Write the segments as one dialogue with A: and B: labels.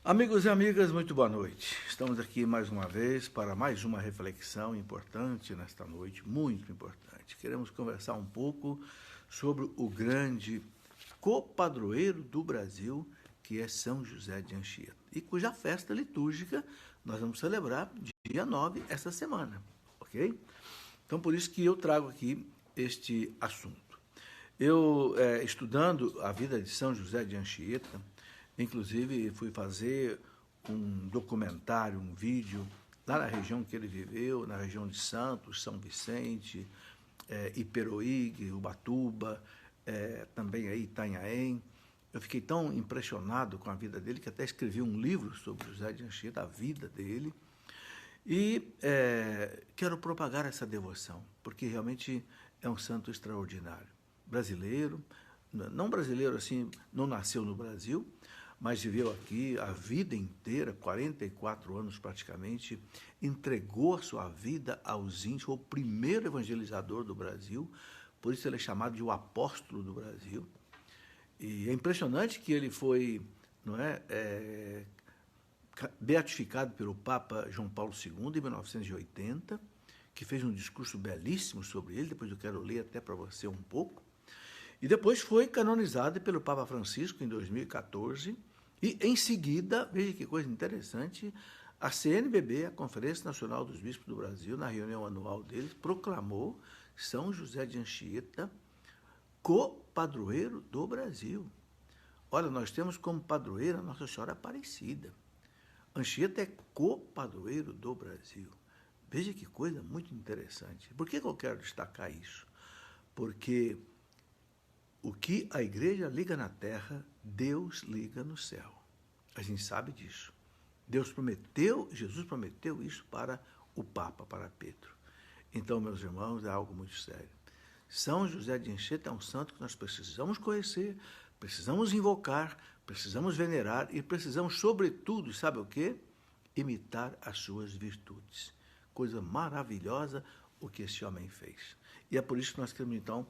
A: Amigos e amigas, muito boa noite. Estamos aqui mais uma vez para mais uma reflexão importante nesta noite, muito importante. Queremos conversar um pouco sobre o grande copadroeiro do Brasil, que é São José de Anchieta, e cuja festa litúrgica nós vamos celebrar dia 9 esta semana, ok? Então, por isso que eu trago aqui este assunto. Eu, estudando a vida de São José de Anchieta, inclusive, fui fazer um documentário, um vídeo, lá na região que ele viveu, na região de Santos, São Vicente, Iperoig, Ubatuba, também aí Itanhaém. Eu fiquei tão impressionado com a vida dele que até escrevi um livro sobre José de Anchieta, a vida dele. E quero propagar essa devoção, porque realmente é um santo extraordinário. Brasileiro, não brasileiro assim, não nasceu no Brasil, mas viveu aqui a vida inteira, 44 anos praticamente, entregou a sua vida aos índios, foi o primeiro evangelizador do Brasil, por isso ele é chamado de o apóstolo do Brasil. E é impressionante que ele foi, beatificado pelo Papa João Paulo II em 1980, que fez um discurso belíssimo sobre ele, depois eu quero ler até para você um pouco. E depois foi canonizado pelo Papa Francisco em 2014, e em seguida, veja que coisa interessante, a CNBB, a Conferência Nacional dos Bispos do Brasil, na reunião anual deles, proclamou São José de Anchieta copadroeiro do Brasil. Olha, nós temos como padroeira Nossa Senhora Aparecida. Anchieta é copadroeiro do Brasil. Veja que coisa muito interessante. Por que eu quero destacar isso? Porque o que a igreja liga na terra, Deus liga no céu. A gente sabe disso. Jesus prometeu isso para o Papa, para Pedro. Então, meus irmãos, é algo muito sério. São José de Anchieta é um santo que nós precisamos conhecer, precisamos invocar, precisamos venerar e precisamos, sobretudo, sabe o quê? Imitar as suas virtudes. Coisa maravilhosa o que esse homem fez. E é por isso que nós queremos, então,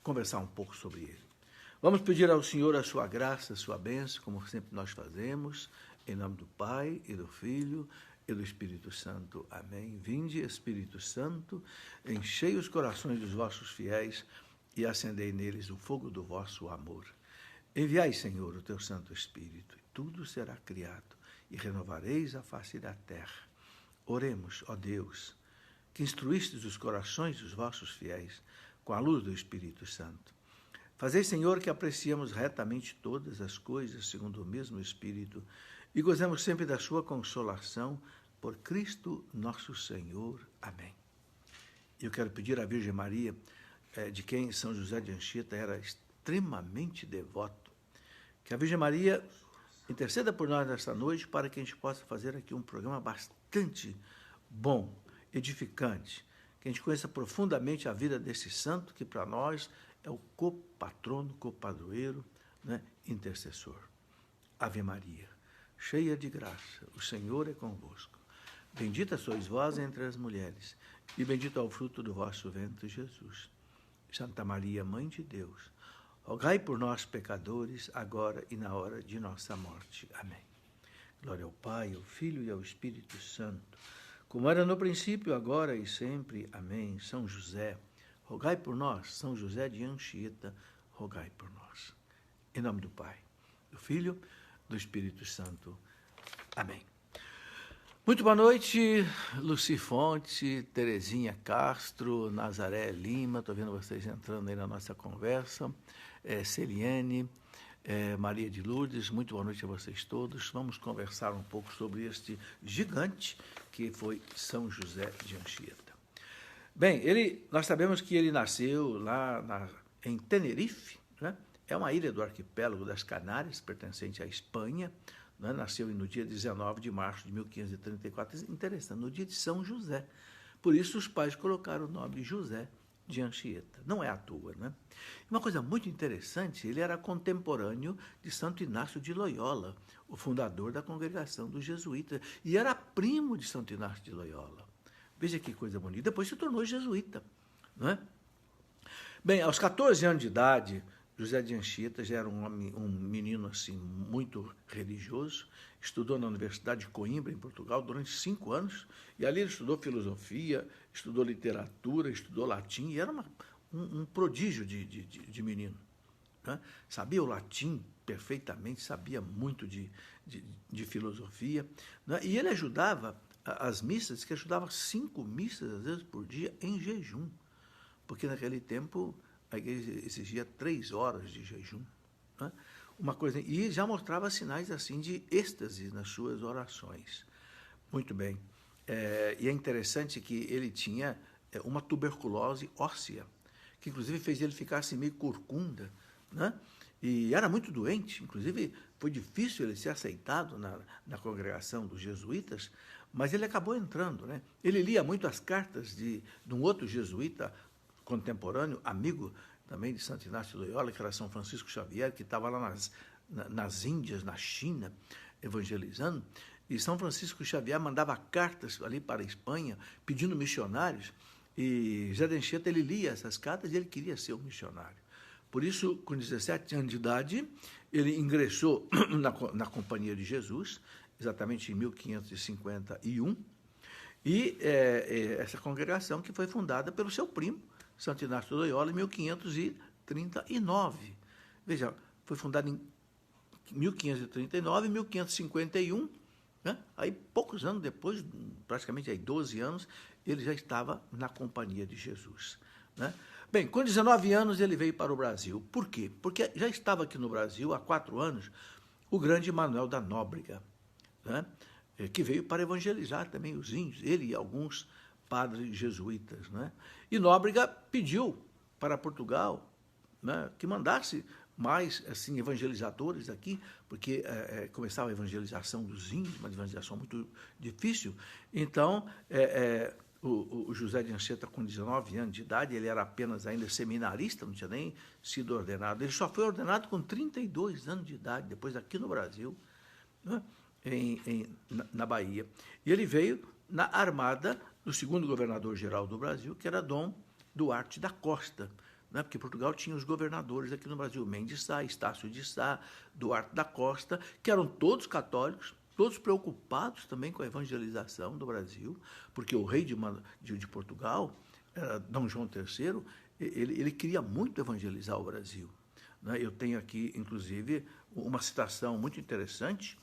A: conversar um pouco sobre ele. Vamos pedir ao Senhor a sua graça, a sua bênção, como sempre nós fazemos, em nome do Pai, e do Filho, e do Espírito Santo. Amém. Vinde, Espírito Santo, enchei os corações dos vossos fiéis e acendei neles o fogo do vosso amor. Enviai, Senhor, o teu Santo Espírito, e tudo será criado, e renovareis a face da terra. Oremos, ó Deus, que instruístes os corações dos vossos fiéis com a luz do Espírito Santo. Fazei, Senhor, que apreciemos retamente todas as coisas segundo o mesmo Espírito e gozemos sempre da sua consolação por Cristo nosso Senhor. Amém. Eu quero pedir à Virgem Maria, de quem São José de Anchieta era extremamente devoto, que a Virgem Maria interceda por nós nesta noite para que a gente possa fazer aqui um programa bastante bom, edificante, que a gente conheça profundamente a vida desse santo, que para nós é o copatrono, copadroeiro, intercessor. Ave Maria, cheia de graça, o Senhor é convosco. Bendita sois vós entre as mulheres, e bendito é o fruto do vosso ventre, Jesus. Santa Maria, Mãe de Deus, rogai por nós, pecadores, agora e na hora de nossa morte. Amém. Glória ao Pai, ao Filho e ao Espírito Santo, como era no princípio, agora e sempre. Amém. São José, rogai por nós. São José de Anchieta, rogai por nós. Em nome do Pai, do Filho, do Espírito Santo. Amém. Muito boa noite, Luci Fonte, Terezinha Castro, Nazaré Lima, estou vendo vocês entrando aí na nossa conversa, Celiane, Maria de Lourdes, muito boa noite a vocês todos. Vamos conversar um pouco sobre este gigante que foi São José de Anchieta. Bem, nós sabemos que ele nasceu lá em Tenerife, né? É uma ilha do arquipélago das Canárias, pertencente à Espanha, né? Nasceu no dia 19 de março de 1534, interessante, no dia de São José. Por isso os pais colocaram o nome de José de Anchieta. Não é à toa, né? Uma coisa muito interessante, ele era contemporâneo de Santo Inácio de Loyola, o fundador da congregação dos jesuítas, e era primo de Santo Inácio de Loyola. Veja que coisa bonita. Depois se tornou jesuíta, não é? Bem, aos 14 anos de idade, José de Anchieta já era um menino assim muito religioso, estudou na Universidade de Coimbra, em Portugal, durante 5 anos, e ali ele estudou filosofia, estudou literatura, estudou latim, e era um prodígio de menino. Né? Sabia o latim perfeitamente, sabia muito de filosofia, né? E ele ajudava as missas, que ajudava 5 missas, às vezes, por dia, em jejum, porque naquele tempo a igreja exigia 3 horas de jejum. Né? Uma coisa, e já mostrava sinais assim de êxtase nas suas orações. Muito bem. E é interessante que ele tinha uma tuberculose óssea, que inclusive fez ele ficar assim meio corcunda, né? E era muito doente, inclusive foi difícil ele ser aceitado na congregação dos jesuítas, mas ele acabou entrando. Né? Ele lia muito as cartas de um outro jesuíta contemporâneo, amigo também de Santo Inácio de Loyola, que era São Francisco Xavier, que estava lá nas Índias, na China, evangelizando, e São Francisco Xavier mandava cartas ali para a Espanha, pedindo missionários, e José de Anchieta, ele lia essas cartas e ele queria ser um missionário. Por isso, com 17 anos de idade, ele ingressou na Companhia de Jesus, exatamente em 1551, e essa congregação que foi fundada pelo seu primo, Santo Inácio de Loyola, em 1539. Veja, foi fundada em 1539 e 1551, né? Aí, poucos anos depois, praticamente aí 12 anos, ele já estava na Companhia de Jesus. Né? Bem, com 19 anos ele veio para o Brasil. Por quê? Porque já estava aqui no Brasil há 4 anos o grande Manuel da Nóbrega, né? Que veio para evangelizar também os índios, ele e alguns padres jesuítas. Né? E Nóbrega pediu para Portugal, né, que mandasse mais assim, evangelizadores aqui, porque começava a evangelização dos índios, uma evangelização muito difícil. Então, o José de Anchieta, com 19 anos de idade, ele era apenas ainda seminarista, não tinha nem sido ordenado. Ele só foi ordenado com 32 anos de idade, depois aqui no Brasil, né, na Bahia. E ele veio na armada do segundo governador-geral do Brasil, que era Dom Duarte da Costa, né? Porque Portugal tinha os governadores aqui no Brasil, Mendes Sá, Estácio de Sá, Duarte da Costa, que eram todos católicos, todos preocupados também com a evangelização do Brasil, porque o rei de Portugal, Dom João III, ele queria muito evangelizar o Brasil. Né? Eu tenho aqui, inclusive, uma citação muito interessante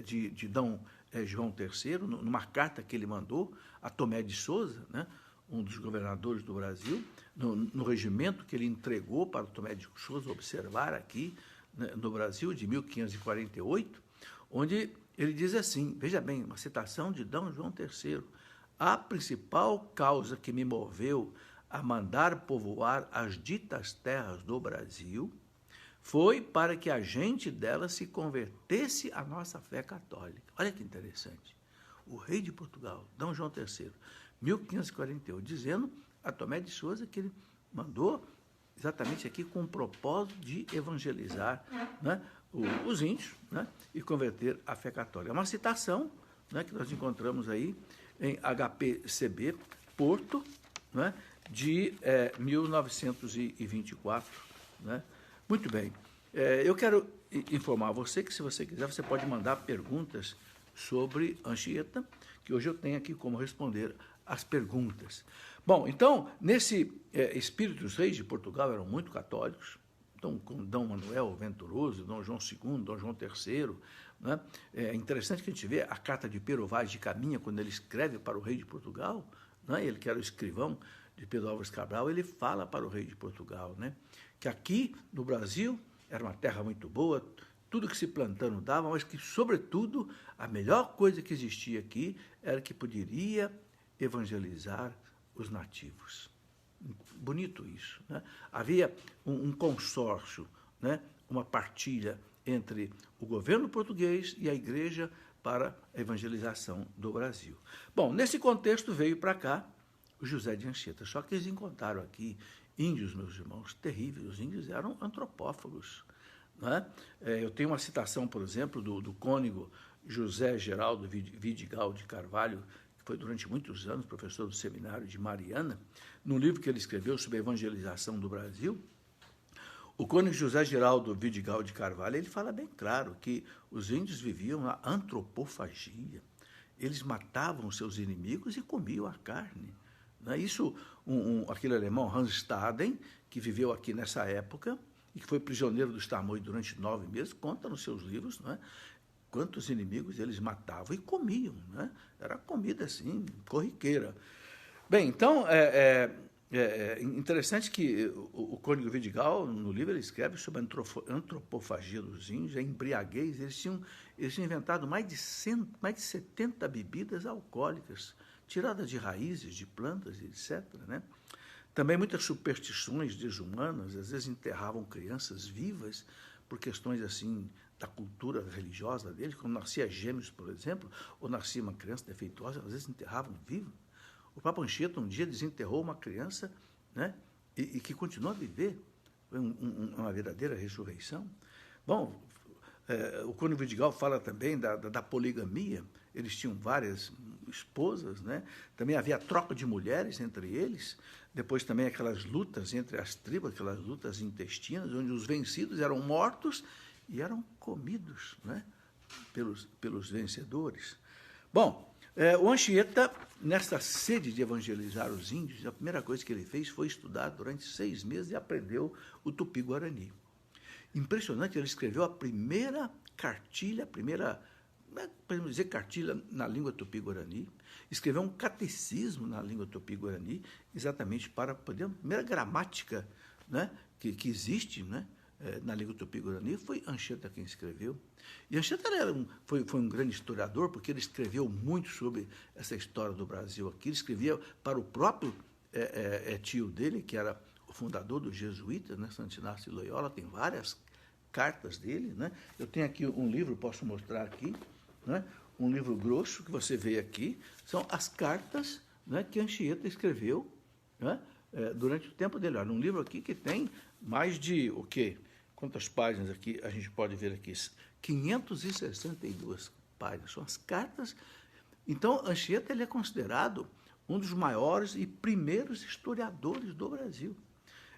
A: de Dom João III, numa carta que ele mandou a Tomé de Souza, né, um dos governadores do Brasil, no regimento que ele entregou para o Tomé de Souza observar aqui, né, no Brasil, de 1548, onde ele diz assim, veja bem, uma citação de Dom João III, a principal causa que me moveu a mandar povoar as ditas terras do Brasil foi para que a gente dela se convertesse à nossa fé católica. Olha que interessante. O rei de Portugal, Dom João III, 1548, dizendo a Tomé de Souza que ele mandou exatamente aqui com o propósito de evangelizar, né, os índios, né, e converter à fé católica. É uma citação, né, que nós encontramos aí em HPCB, Porto, né, de 1924, né? Muito bem. Eu quero informar você que, se você quiser, você pode mandar perguntas sobre Anchieta, que hoje eu tenho aqui como responder as perguntas. Bom, então, nesse espírito, os reis de Portugal eram muito católicos, então, com Dom Manuel Venturoso, Dom João II, Dom João III. Né? É interessante que a gente vê a carta de Pero Vaz de Caminha, quando ele escreve para o rei de Portugal, né? Ele que era o escrivão de Pedro Álvares Cabral, ele fala para o rei de Portugal, né, que aqui no Brasil era uma terra muito boa, tudo que se plantando dava, mas que, sobretudo, a melhor coisa que existia aqui era que poderia evangelizar os nativos. Bonito isso. Né? Havia um consórcio, né, uma partilha entre o governo português e a igreja para a evangelização do Brasil. Bom, nesse contexto veio para cá o José de Anchieta, só que eles encontraram aqui índios, meus irmãos, terríveis. Os índios eram antropófagos. Né? Eu tenho uma citação, por exemplo, do cônego José Geraldo Vidigal de Carvalho, que foi durante muitos anos professor do seminário de Mariana, num livro que ele escreveu sobre a evangelização do Brasil, O cônego José Geraldo Vidigal de Carvalho, ele fala bem claro que os índios viviam a antropofagia. Eles matavam os seus inimigos e comiam a carne. Isso, aquele alemão, Hans Staden, que viveu aqui nessa época e que foi prisioneiro dos Tamoios durante 9 meses, conta nos seus livros, não é, quantos inimigos eles matavam e comiam. Não é? Era comida, assim, corriqueira. Bem, então, é interessante que o cônego Vidigal, no livro, ele escreve sobre a antropofagia dos índios, a embriaguez. Eles tinham inventado mais de 70 bebidas alcoólicas, tiradas de raízes, de plantas, etc. Né? Também muitas superstições desumanas, às vezes enterravam crianças vivas por questões assim da cultura religiosa deles. Quando nascia gêmeos, por exemplo, ou nascia uma criança defeituosa, às vezes enterravam viva. O Papa Anchieta um dia desenterrou uma criança, né, e que continuou a viver. Foi uma verdadeira ressurreição. Bom, o cônego Vidigal fala também da poligamia. Eles tinham várias esposas, né? Também havia troca de mulheres entre eles. Depois também aquelas lutas entre as tribos, aquelas lutas intestinas, onde os vencidos eram mortos e eram comidos, né, pelos vencedores. Bom, o Anchieta, nessa sede de evangelizar os índios, a primeira coisa que ele fez foi estudar durante 6 meses e aprendeu o Tupi-Guarani. Impressionante, ele escreveu a primeira cartilha, podemos dizer cartilha na língua Tupi-Guarani, escreveu um catecismo na língua Tupi-Guarani, exatamente para poder, a primeira gramática, né, que existe, né, na língua Tupi-Guarani, foi Anchieta quem escreveu. E Anchieta foi um grande historiador, porque ele escreveu muito sobre essa história do Brasil aqui. Ele escrevia para o próprio tio dele, que era o fundador dos jesuítas, né, Santo Inácio de Loyola. Tem várias cartas dele. Né? Eu tenho aqui um livro, posso mostrar aqui, né, um livro grosso que você vê aqui. São as cartas, né, que Anchieta escreveu, né, durante o tempo dele. Olha, um livro aqui que tem mais de o quê? Quantas páginas aqui a gente pode ver aqui? 562 páginas. São as cartas. Então, Anchieta ele é considerado um dos maiores e primeiros historiadores do Brasil.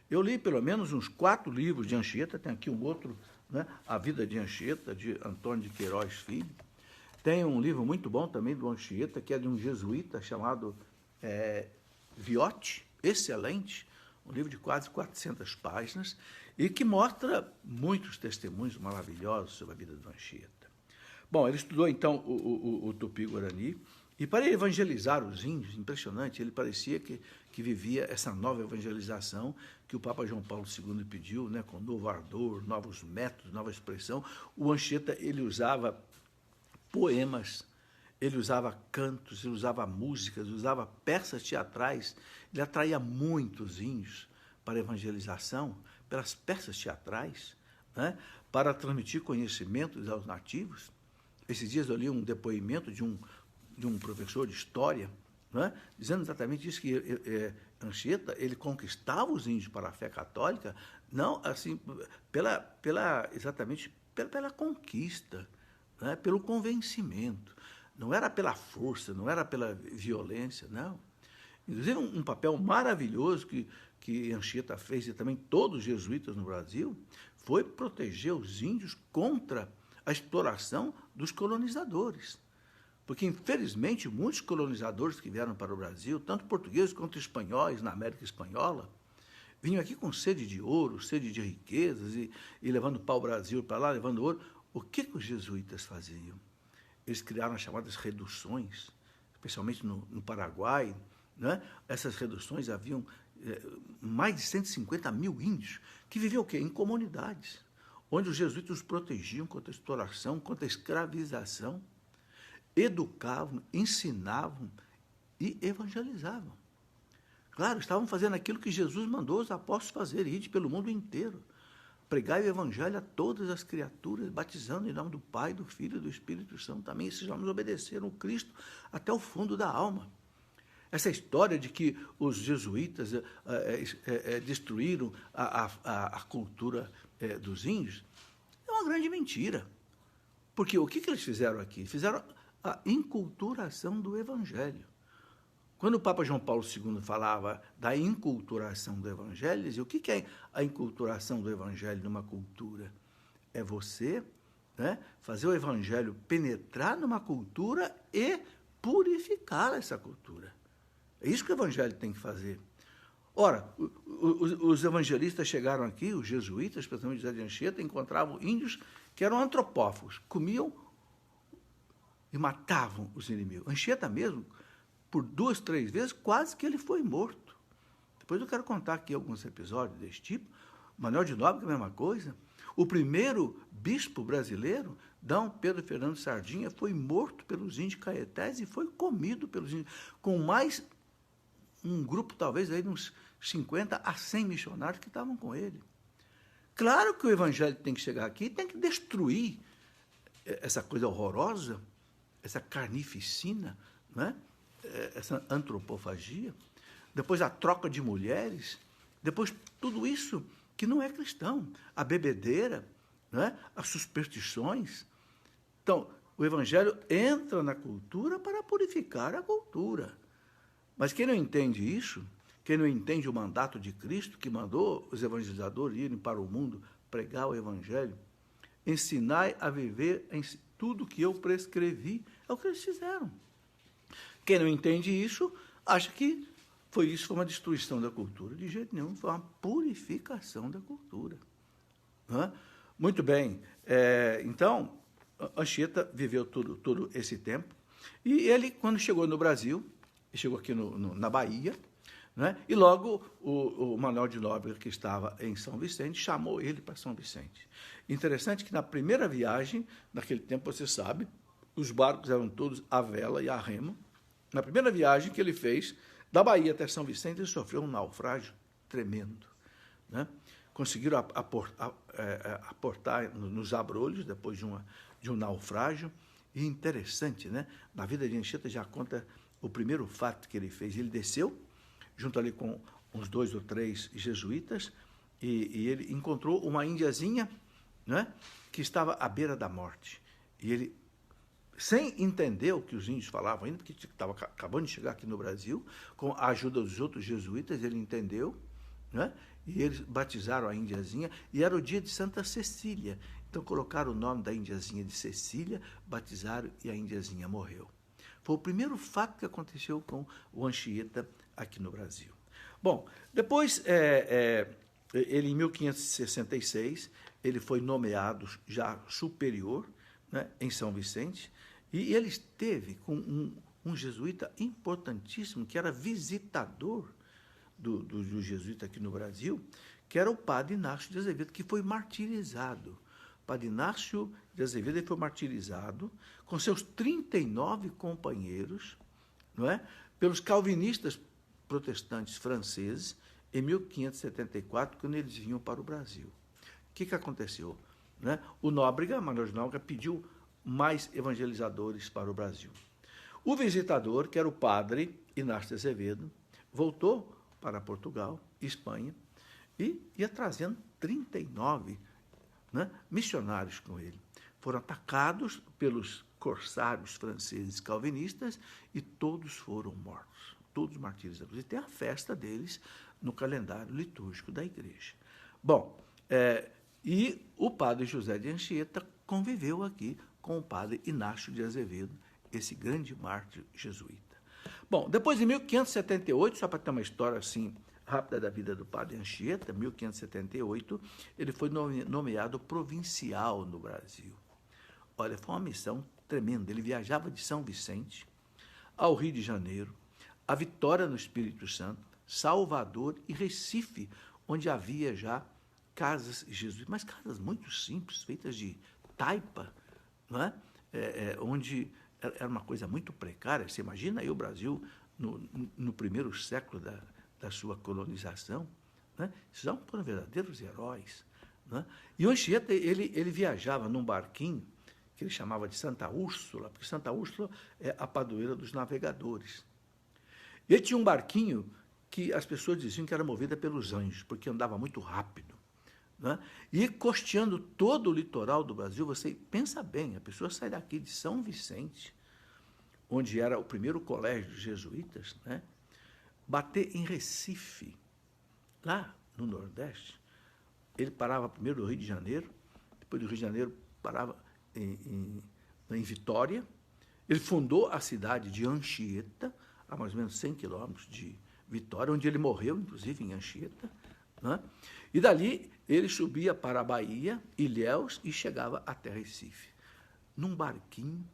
A: Eu li pelo menos uns 4 livros de Anchieta. Tem aqui um outro, né, A Vida de Anchieta, de Antônio de Queiroz Filho. Tem um livro muito bom também do Anchieta, que é de um jesuíta chamado Viotti, excelente, um livro de quase 400 páginas, e que mostra muitos testemunhos maravilhosos sobre a vida do Anchieta. Bom, ele estudou, então, o Tupi-Guarani, e para evangelizar os índios, impressionante, ele parecia que vivia essa nova evangelização que o Papa João Paulo II pediu, né, com novo ardor, novos métodos, nova expressão. O Anchieta, ele usava poemas, ele usava cantos, ele usava músicas, usava peças teatrais. Ele atraía muitos índios para a evangelização, pelas peças teatrais, né, para transmitir conhecimentos aos nativos. Esses dias eu li um depoimento de um professor de história, né, dizendo exatamente isso, que Anchieta ele conquistava os índios para a fé católica, não assim exatamente pela conquista, né, pelo convencimento. Não era pela força, não era pela violência, não. Inclusive, um papel maravilhoso que Anchieta fez, e também todos os jesuítas no Brasil, foi proteger os índios contra a exploração dos colonizadores. Porque, infelizmente, muitos colonizadores que vieram para o Brasil, tanto portugueses quanto espanhóis na América Espanhola, vinham aqui com sede de ouro, sede de riquezas, e levando pau-brasil para lá, levando ouro. O que os jesuítas faziam? Eles criaram as chamadas reduções, especialmente no Paraguai. Né? Essas reduções haviam mais de 150 mil índios que viviam o quê? Em comunidades, onde os jesuítas os protegiam contra a exploração, contra a escravização, educavam, ensinavam e evangelizavam. Claro, estavam fazendo aquilo que Jesus mandou os apóstolos fazer, ir pelo mundo inteiro. Pregai o evangelho a todas as criaturas, batizando em nome do Pai, do Filho e do Espírito Santo. Também esses homens obedeceram o Cristo até o fundo da alma. Essa história de que os jesuítas destruíram a cultura dos índios é uma grande mentira. Porque o que eles fizeram aqui? Fizeram a inculturação do evangelho. Quando o Papa João Paulo II falava da inculturação do Evangelho, ele dizia, o que é a inculturação do Evangelho numa cultura? É você, né, fazer o Evangelho penetrar numa cultura e purificar essa cultura. É isso que o Evangelho tem que fazer. Ora, os evangelistas chegaram aqui, os jesuítas, especialmente José de Anchieta, encontravam índios que eram antropófagos, comiam e matavam os inimigos. Anchieta mesmo, por 2, 3 vezes, quase que ele foi morto. Depois eu quero contar aqui alguns episódios desse tipo. Manuel de Nóbrega, a mesma coisa. O primeiro bispo brasileiro, D. Pedro Fernando Sardinha, foi morto pelos índios caetés e foi comido pelos índios, com mais um grupo, talvez, aí de uns 50 a 100 missionários que estavam com ele. Claro que o evangelho tem que chegar aqui e tem que destruir essa coisa horrorosa, essa carnificina, né? Essa antropofagia, depois a troca de mulheres, depois tudo isso que não é cristão, a bebedeira, né? As superstições. Então, o evangelho entra na cultura para purificar a cultura. Mas quem não entende isso, quem não entende o mandato de Cristo, que mandou os evangelizadores irem para o mundo pregar o evangelho, ensinai a viver em tudo que eu prescrevi, é o que eles fizeram. Quem não entende isso, acha que foi uma destruição da cultura. De jeito nenhum, foi uma purificação da cultura. Muito bem. Então, Anchieta viveu todo esse tempo. E ele, quando chegou no Brasil, chegou aqui na Bahia, né? E logo o Manuel de Nóbrega, que estava em São Vicente, chamou ele para São Vicente. Interessante que na primeira viagem, naquele tempo, você sabe, os barcos eram todos à vela e a remo. Na primeira viagem que ele fez, da Bahia até São Vicente, ele sofreu um naufrágio tremendo, né? Conseguiram aportar nos abrolhos, depois de um naufrágio. E interessante, né? Na vida de Anchieta já conta o primeiro fato que ele fez. Ele desceu, junto ali com uns 2 ou 3 jesuítas, e ele encontrou uma índiazinha, né, que estava à beira da morte. E ele, sem entender o que os índios falavam ainda, porque estava acabando de chegar aqui no Brasil, com a ajuda dos outros jesuítas, ele entendeu, né, e eles batizaram a índiazinha, e era o dia de Santa Cecília. Então colocaram o nome da índiazinha de Cecília, batizaram e a índiazinha morreu. Foi o primeiro fato que aconteceu com o Anchieta aqui no Brasil. Bom, depois, ele em 1566, ele foi nomeado já superior, né, em São Vicente, e ele esteve com um jesuíta importantíssimo, que era visitador do jesuíta aqui no Brasil, que era o padre Inácio de Azevedo, que foi martirizado. O padre Inácio de Azevedo ele foi martirizado com seus 39 companheiros, não é, pelos calvinistas protestantes franceses em 1574, quando eles vinham para o Brasil. O que aconteceu? Né? O Nóbrega, Manuel de Nóbrega, pediu mais evangelizadores para o Brasil. O visitador, que era o padre Inácio de Azevedo, voltou para Portugal, Espanha, e ia trazendo 39, né, missionários com ele. Foram atacados pelos corsários franceses calvinistas e todos foram mortos, todos martirizados. E tem a festa deles no calendário litúrgico da igreja. Bom, e o padre José de Anchieta conviveu aqui com o padre Inácio de Azevedo, esse grande mártir jesuíta. Bom, depois, em 1578, só para ter uma história assim rápida da vida do padre Anchieta, 1578, ele foi nomeado provincial no Brasil. Olha, foi uma missão tremenda. Ele viajava de São Vicente ao Rio de Janeiro, a Vitória no Espírito Santo, Salvador e Recife, onde havia já casas jesuítas, mas casas muito simples, feitas de taipa, não é? Onde era uma coisa muito precária. Você imagina aí o Brasil no primeiro século da sua colonização, né? Esses foram verdadeiros heróis, né? E o Anchieta, ele viajava num barquinho que ele chamava de Santa Úrsula, porque Santa Úrsula é a padroeira dos navegadores. Ele tinha um barquinho que as pessoas diziam que era movida pelos anjos, porque andava muito rápido, né? E costeando todo o litoral do Brasil, você pensa bem, a pessoa sai daqui de São Vicente, onde era o primeiro colégio dos jesuítas, né, bater em Recife, lá no Nordeste. Ele parava primeiro no Rio de Janeiro, depois do Rio de Janeiro parava em Vitória. Ele fundou a cidade de Anchieta, a mais ou menos 100 quilômetros de Vitória, onde ele morreu, inclusive, em Anchieta. Né? E dali ele subia para a Bahia, Ilhéus, e chegava até Recife. Num barquinho,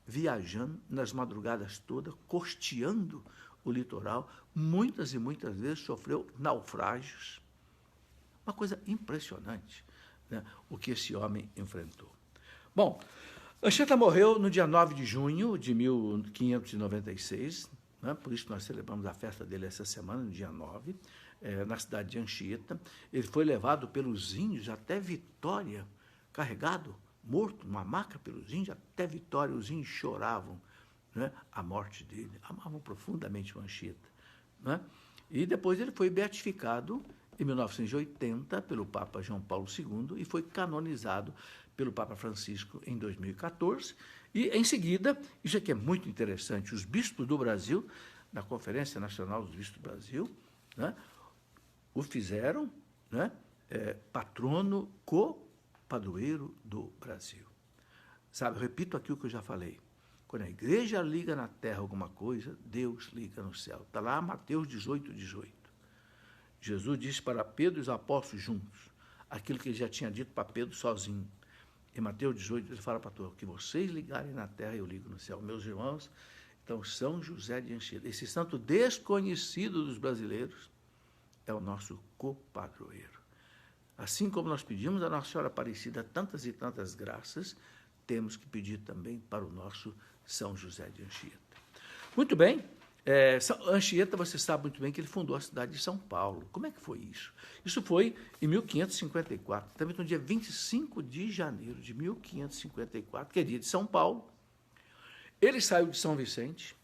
A: viajando nas madrugadas todas, costeando o litoral, muitas e muitas vezes sofreu naufrágios. Uma coisa impressionante, né, o que esse homem enfrentou. Bom, Anchieta morreu no dia 9 de junho de 1596, né, por isso nós celebramos a festa dele essa semana, no dia 9, na cidade de Anchieta. Ele foi levado pelos índios até Vitória, carregado, morto, numa maca pelos índios, até Vitória. Os índios choravam, né, a morte dele, amavam profundamente o Anchieta. Né? E depois ele foi beatificado em 1980 pelo Papa João Paulo II e foi canonizado pelo Papa Francisco em 2014. E, em seguida, isso aqui é muito interessante, os bispos do Brasil, na Conferência Nacional dos Bispos do Brasil, né, o fizeram, né, patrono co-padroeiro do Brasil. Sabe, eu repito aqui o que eu já falei. Quando a igreja liga na terra alguma coisa, Deus liga no céu. Está lá Mateus 18, 18. Jesus disse para Pedro e os apóstolos juntos aquilo que ele já tinha dito para Pedro sozinho. Em Mateus 18, ele fala para todos: que vocês ligarem na terra, eu ligo no céu. Meus irmãos, então, São José de Anchieta, esse santo desconhecido dos brasileiros, é o nosso copadroeiro. Assim como nós pedimos a Nossa Senhora Aparecida tantas e tantas graças, temos que pedir também para o nosso São José de Anchieta. Muito bem. Anchieta, você sabe muito bem que ele fundou a cidade de São Paulo. Como é que foi isso? Isso foi em 1554, também no dia 25 de janeiro de 1554, que é dia de São Paulo. Ele saiu de São Vicente,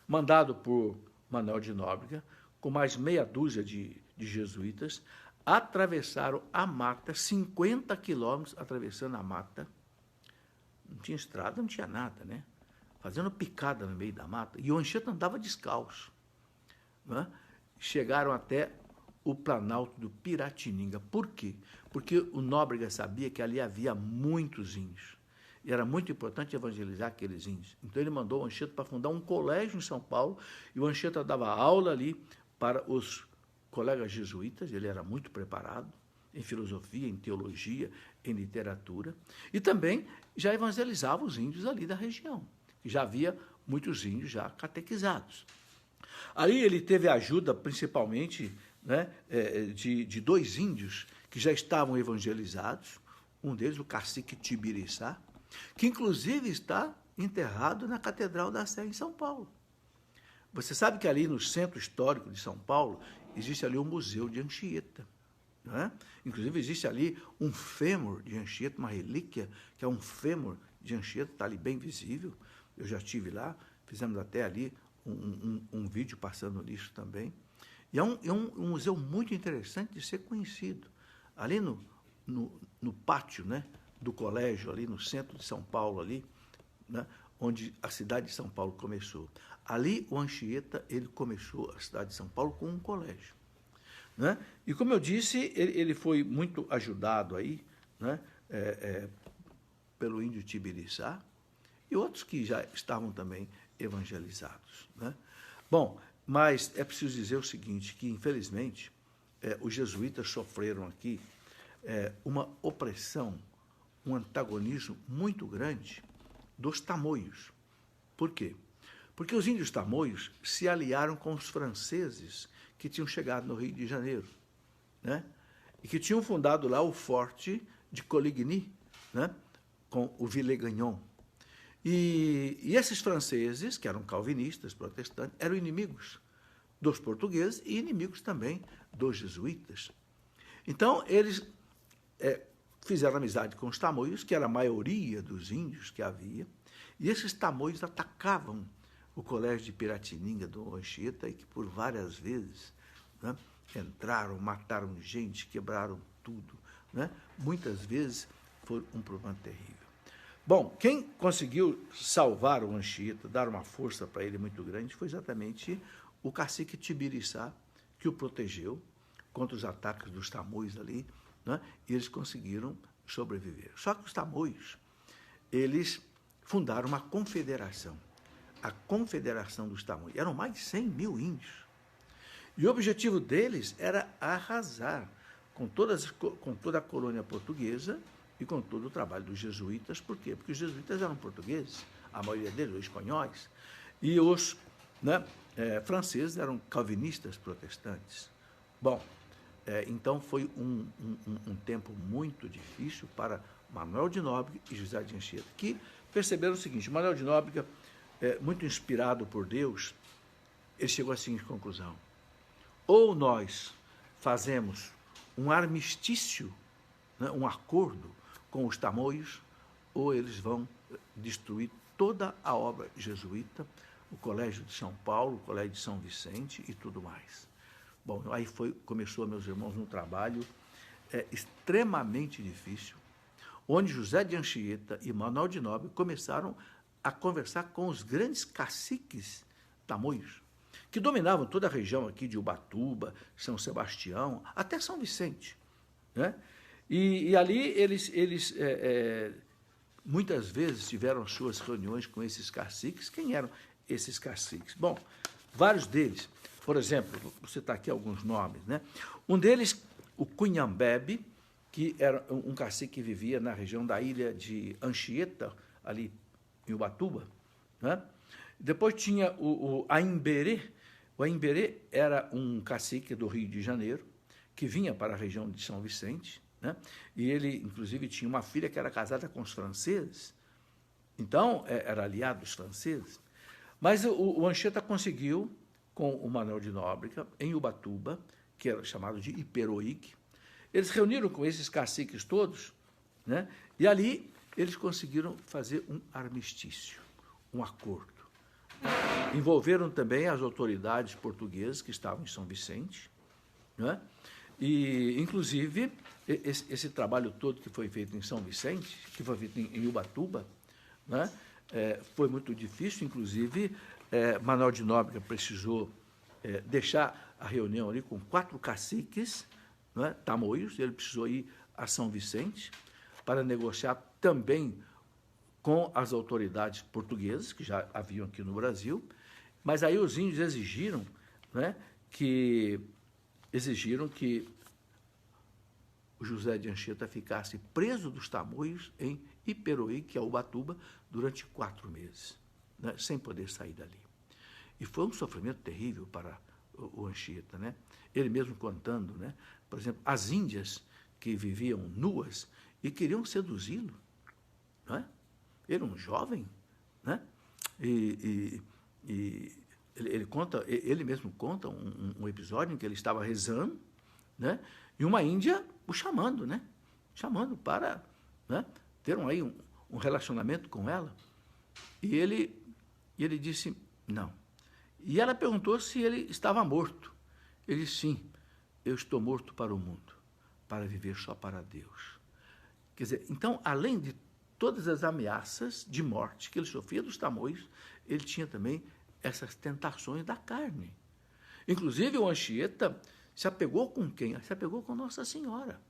A: mandado por Manuel de Nóbrega, com mais meia dúzia de jesuítas, atravessaram a mata, 50 quilômetros atravessando a mata. Não tinha estrada, não tinha nada, né? Fazendo picada no meio da mata, e o Anchieta andava descalço. Né? Chegaram até o Planalto do Piratininga. Por quê? Porque o Nóbrega sabia que ali havia muitos índios, e era muito importante evangelizar aqueles índios. Então ele mandou o Anchieta para fundar um colégio em São Paulo, e o Anchieta dava aula ali para os colegas jesuítas. Ele era muito preparado em filosofia, em teologia, em literatura, e também já evangelizava os índios ali da região. Já havia muitos índios já catequizados. Ali ele teve a ajuda, principalmente, né, de dois índios que já estavam evangelizados, um deles, o cacique Tibiriçá, que inclusive está enterrado na Catedral da Sé, em São Paulo. Você sabe que ali no Centro Histórico de São Paulo existe ali o Museu de Anchieta. Né? Inclusive existe ali um fêmur de Anchieta, uma relíquia, que é um fêmur de Anchieta, está ali bem visível. Eu já estive lá, fizemos até ali um vídeo passando nisso também. E é um museu muito interessante de ser conhecido. Ali no pátio, né, do colégio, ali no centro de São Paulo, ali, né, onde a cidade de São Paulo começou. Ali o Anchieta, ele começou a cidade de São Paulo com um colégio. Né? E, como eu disse, ele foi muito ajudado aí, né, pelo índio Tibiriçá, e outros que já estavam também evangelizados. Né? Bom, mas é preciso dizer o seguinte, que, infelizmente, os jesuítas sofreram aqui uma opressão, um antagonismo muito grande dos tamoios. Por quê? Porque os índios tamoios se aliaram com os franceses que tinham chegado no Rio de Janeiro, né? E que tinham fundado lá o forte de Coligny, né? Com o Villegagnon. E esses franceses, que eram calvinistas, protestantes, eram inimigos dos portugueses e inimigos também dos jesuítas. Então, eles fizeram amizade com os tamoios, que era a maioria dos índios que havia, e esses tamoios atacavam o colégio de Piratininga do Anchieta, e que por várias vezes, né, entraram, mataram gente, quebraram tudo. Né? Muitas vezes foi um problema terrível. Bom, quem conseguiu salvar o Anchieta, dar uma força para ele muito grande, foi exatamente o cacique Tibiriçá, que o protegeu contra os ataques dos tamoios ali, né? E eles conseguiram sobreviver. Só que os tamoios, eles fundaram uma confederação, a Confederação dos Tamoios. Eram mais de 100 mil índios. E o objetivo deles era arrasar com toda a colônia portuguesa e com todo o trabalho dos jesuítas. Por quê? Porque os jesuítas eram portugueses, a maioria deles, ou espanhóis, e os franceses eram calvinistas protestantes. Bom, então foi um tempo muito difícil para Manuel de Nóbrega e José de Anchieta, que perceberam o seguinte: Manuel de Nóbrega, muito inspirado por Deus, ele chegou à seguinte conclusão: ou nós fazemos um armistício, né, um acordo com os tamoios, ou eles vão destruir toda a obra jesuíta, o Colégio de São Paulo, o Colégio de São Vicente e tudo mais. Bom, aí começou, meus irmãos, um trabalho extremamente difícil, onde José de Anchieta e Manuel de Nóbrega começaram a conversar com os grandes caciques tamoios, que dominavam toda a região aqui de Ubatuba, São Sebastião, até São Vicente, né? E ali eles muitas vezes tiveram suas reuniões com esses caciques. Quem eram esses caciques? Bom, vários deles, por exemplo, vou citar aqui alguns nomes, né? Um deles, o Cunhambebe, que era um cacique que vivia na região da ilha de Anchieta, ali em Ubatuba, né? Depois tinha o Aimberê. O Aimberê era um cacique do Rio de Janeiro, que vinha para a região de São Vicente, né? E ele, inclusive, tinha uma filha que era casada com os franceses, então era aliado dos franceses. Mas o Anchieta conseguiu, com o Manuel de Nóbrega, em Ubatuba, que era chamado de Iperoig, eles reuniram com esses caciques todos, né? E ali eles conseguiram fazer um armistício, um acordo. Envolveram também as autoridades portuguesas que estavam em São Vicente, né? E, inclusive, esse trabalho todo que foi feito em São Vicente, que foi feito em Ubatuba, né? Foi muito difícil. Inclusive, Manuel de Nóbrega precisou deixar a reunião ali com 4 caciques, né, tamoios. Ele precisou ir a São Vicente para negociar também com as autoridades portuguesas, que já haviam aqui no Brasil. Mas aí os índios exigiram, né, que o José de Anchieta ficasse preso dos tamoios em Iperoig, que é Ubatuba, durante 4 meses, né, sem poder sair dali. E foi um sofrimento terrível para o Anchieta, né? Ele mesmo contando, né, por exemplo, as índias que viviam nuas e queriam seduzi-lo, né? Ele um jovem, né? E ele mesmo conta um episódio em que ele estava rezando, né? E uma índia o chamando, né? Chamando para, né, ter aí um relacionamento com ela. E ele disse não. E ela perguntou se ele estava morto. Ele disse: sim, eu estou morto para o mundo, para viver só para Deus. Quer dizer, então, além de todas as ameaças de morte que ele sofria dos tamoios, ele tinha também essas tentações da carne. Inclusive, o Anchieta se apegou com quem? Se apegou com Nossa Senhora.